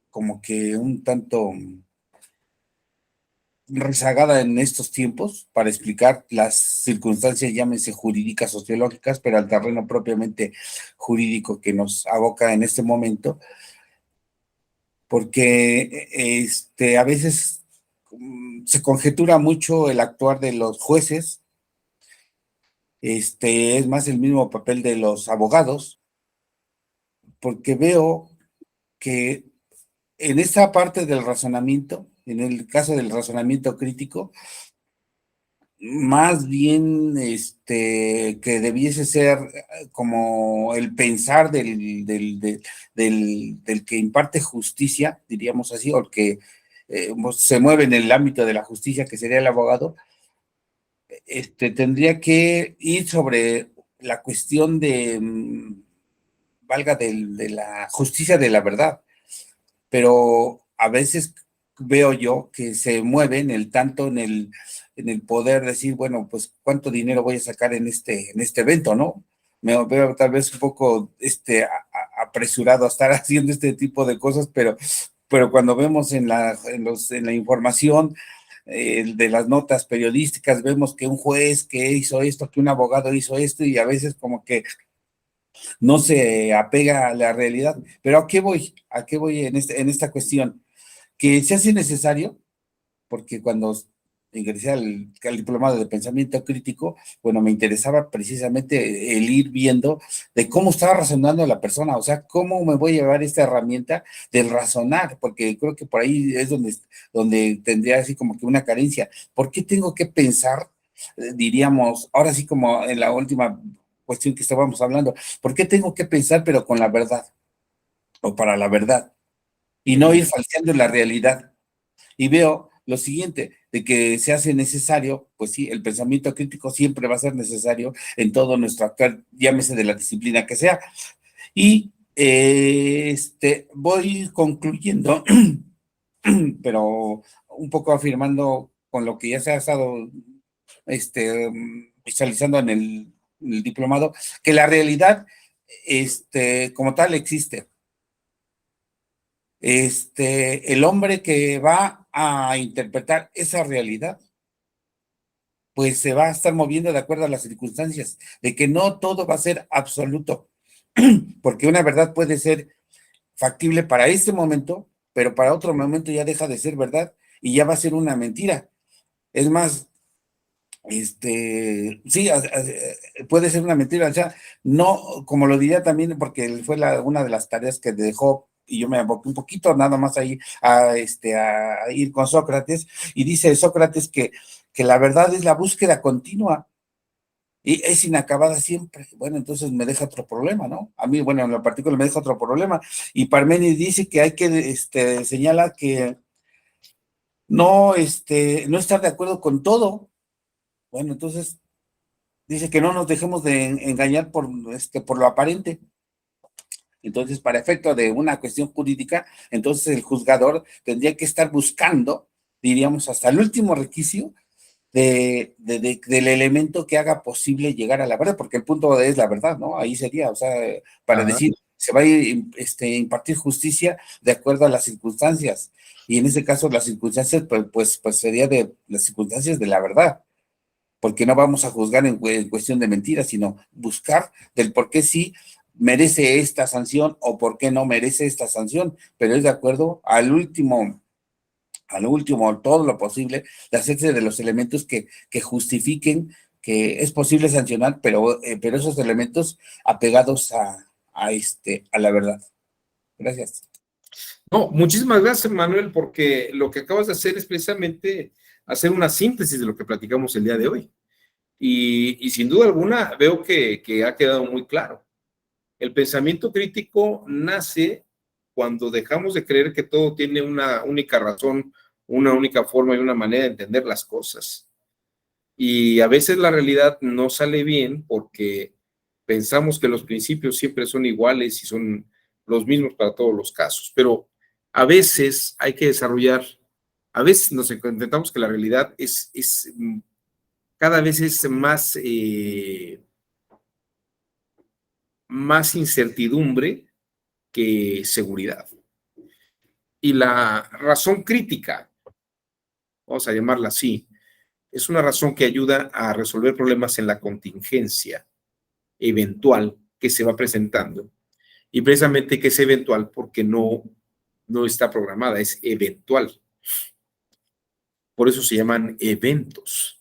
como que un tanto rezagada en estos tiempos para explicar las circunstancias, llámese jurídicas, sociológicas, pero al terreno propiamente jurídico que nos aboca en este momento, porque a veces se conjetura mucho el actuar de los jueces, es más el mismo papel de los abogados, porque veo que en esa parte del razonamiento, en el caso del razonamiento crítico, más bien que debiese ser como el pensar del que imparte justicia, diríamos así, o el que se mueve en el ámbito de la justicia, que sería el abogado, tendría que ir sobre la cuestión valga, de la justicia de la verdad, pero a veces veo yo que se mueven tanto en el poder decir, bueno, pues cuánto dinero voy a sacar en este evento, ¿no? Me veo tal vez un poco apresurado a estar haciendo este tipo de cosas, pero cuando vemos en la información de las notas periodísticas, vemos que un juez que hizo esto, que un abogado hizo esto, y a veces como que no se apega a la realidad. Pero ¿a qué voy? ¿A qué voy en esta cuestión? Que se hace necesario, porque cuando ingresé al diplomado de pensamiento crítico, bueno, me interesaba precisamente el ir viendo de cómo estaba razonando la persona, o sea, cómo me voy a llevar esta herramienta del razonar, porque creo que por ahí es donde tendría así como que una carencia. ¿Por qué tengo que pensar, diríamos, ahora sí como en la última cuestión que estábamos hablando, ¿por qué tengo que pensar pero con la verdad o para la verdad y no ir falseando la realidad? Y veo lo siguiente, de que se hace necesario, pues sí, el pensamiento crítico siempre va a ser necesario en todo nuestro actuar, llámese de la disciplina que sea. Y voy concluyendo, pero un poco afirmando con lo que ya se ha estado visualizando en el diplomado, que la realidad como tal existe. El hombre que va a interpretar esa realidad, pues se va a estar moviendo de acuerdo a las circunstancias, de que no todo va a ser absoluto, porque una verdad puede ser factible para este momento, pero para otro momento ya deja de ser verdad y ya va a ser una mentira. Es más, sí, puede ser una mentira, o sea, no, como lo diría también, porque fue una de las tareas que dejó, y yo me aboqué un poquito nada más ahí a ir con Sócrates, y dice Sócrates que la verdad es la búsqueda continua, y es inacabada siempre. Bueno, entonces me deja otro problema, ¿no? A mí, bueno, en lo particular me deja otro problema, y Parménides dice que hay que, señala que no estar de acuerdo con todo. Bueno, entonces dice que no nos dejemos de engañar por lo aparente. Entonces, para efecto de una cuestión jurídica, entonces el juzgador tendría que estar buscando, diríamos, hasta el último requisito del elemento que haga posible llegar a la verdad, porque el punto es la verdad, ¿no? Ahí sería, o sea, para decir, se va a impartir justicia de acuerdo a las circunstancias, y en ese caso las circunstancias, pues sería de las circunstancias de la verdad, porque no vamos a juzgar en cuestión de mentiras, sino buscar del por qué sí merece esta sanción o por qué no merece esta sanción, pero es de acuerdo al último, todo lo posible, de hacerse de los elementos que justifiquen que es posible sancionar, pero esos elementos apegados a la verdad. Gracias.
No, muchísimas gracias, Manuel, porque lo que acabas de hacer es precisamente hacer una síntesis de lo que platicamos el día de hoy. Y sin duda alguna veo que ha quedado muy claro. El pensamiento crítico nace cuando dejamos de creer que todo tiene una única razón, una única forma y una manera de entender las cosas. Y a veces la realidad no sale bien porque pensamos que los principios siempre son iguales y son los mismos para todos los casos, pero a veces hay que desarrollar, a veces nos intentamos que la realidad es cada vez es más incertidumbre que seguridad. Y la razón crítica, vamos a llamarla así, es una razón que ayuda a resolver problemas en la contingencia eventual que se va presentando. Y precisamente que es eventual porque no está programada, es eventual. Por eso se llaman eventos,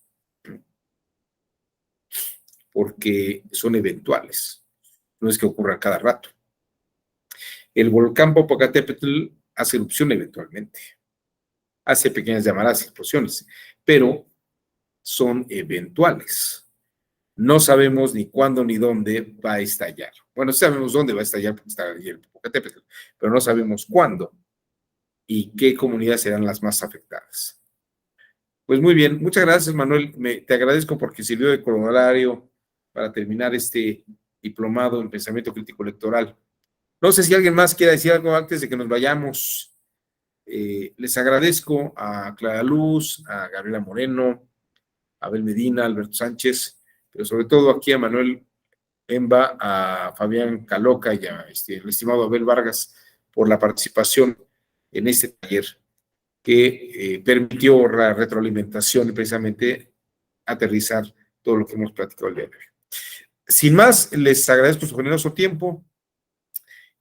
porque son eventuales. No es que ocurra cada rato. El volcán Popocatépetl hace erupción eventualmente. Hace pequeñas llamaradas y explosiones, pero son eventuales. No sabemos ni cuándo ni dónde va a estallar. Bueno, sí sabemos dónde va a estallar porque está ahí el Popocatépetl, pero no sabemos cuándo y qué comunidades serán las más afectadas. Pues muy bien, muchas gracias, Manuel. Te agradezco porque sirvió de corolario para terminar este diplomado en pensamiento crítico electoral. No sé si alguien más quiere decir algo antes de que nos vayamos. Les agradezco a Clara Luz, a Gabriela Moreno, a Abel Medina, a Alberto Sánchez, pero sobre todo aquí a Manuel Emba, a Fabián Caloca y a el estimado Abel Vargas por la participación en este taller que permitió la retroalimentación y precisamente aterrizar todo lo que hemos platicado el día de hoy. Sin más, les agradezco su generoso tiempo.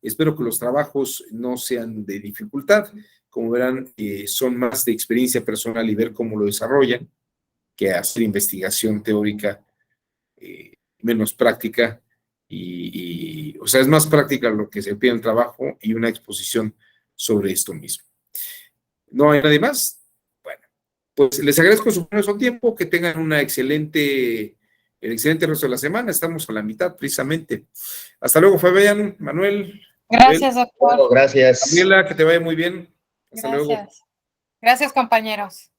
Espero que los trabajos no sean de dificultad. Como verán, son más de experiencia personal y ver cómo lo desarrollan que hacer investigación teórica menos práctica. O sea, es más práctica lo que se pide en el trabajo y una exposición sobre esto mismo. ¿No hay nadie más? Bueno, pues les agradezco su generoso tiempo, que tengan el excelente resto de la semana. Estamos a la mitad, precisamente. Hasta luego, Fabián, Manuel.
Gracias, doctor.
Gracias.
Gabriela, que te vaya muy bien. Hasta luego.
Gracias. Gracias, compañeros.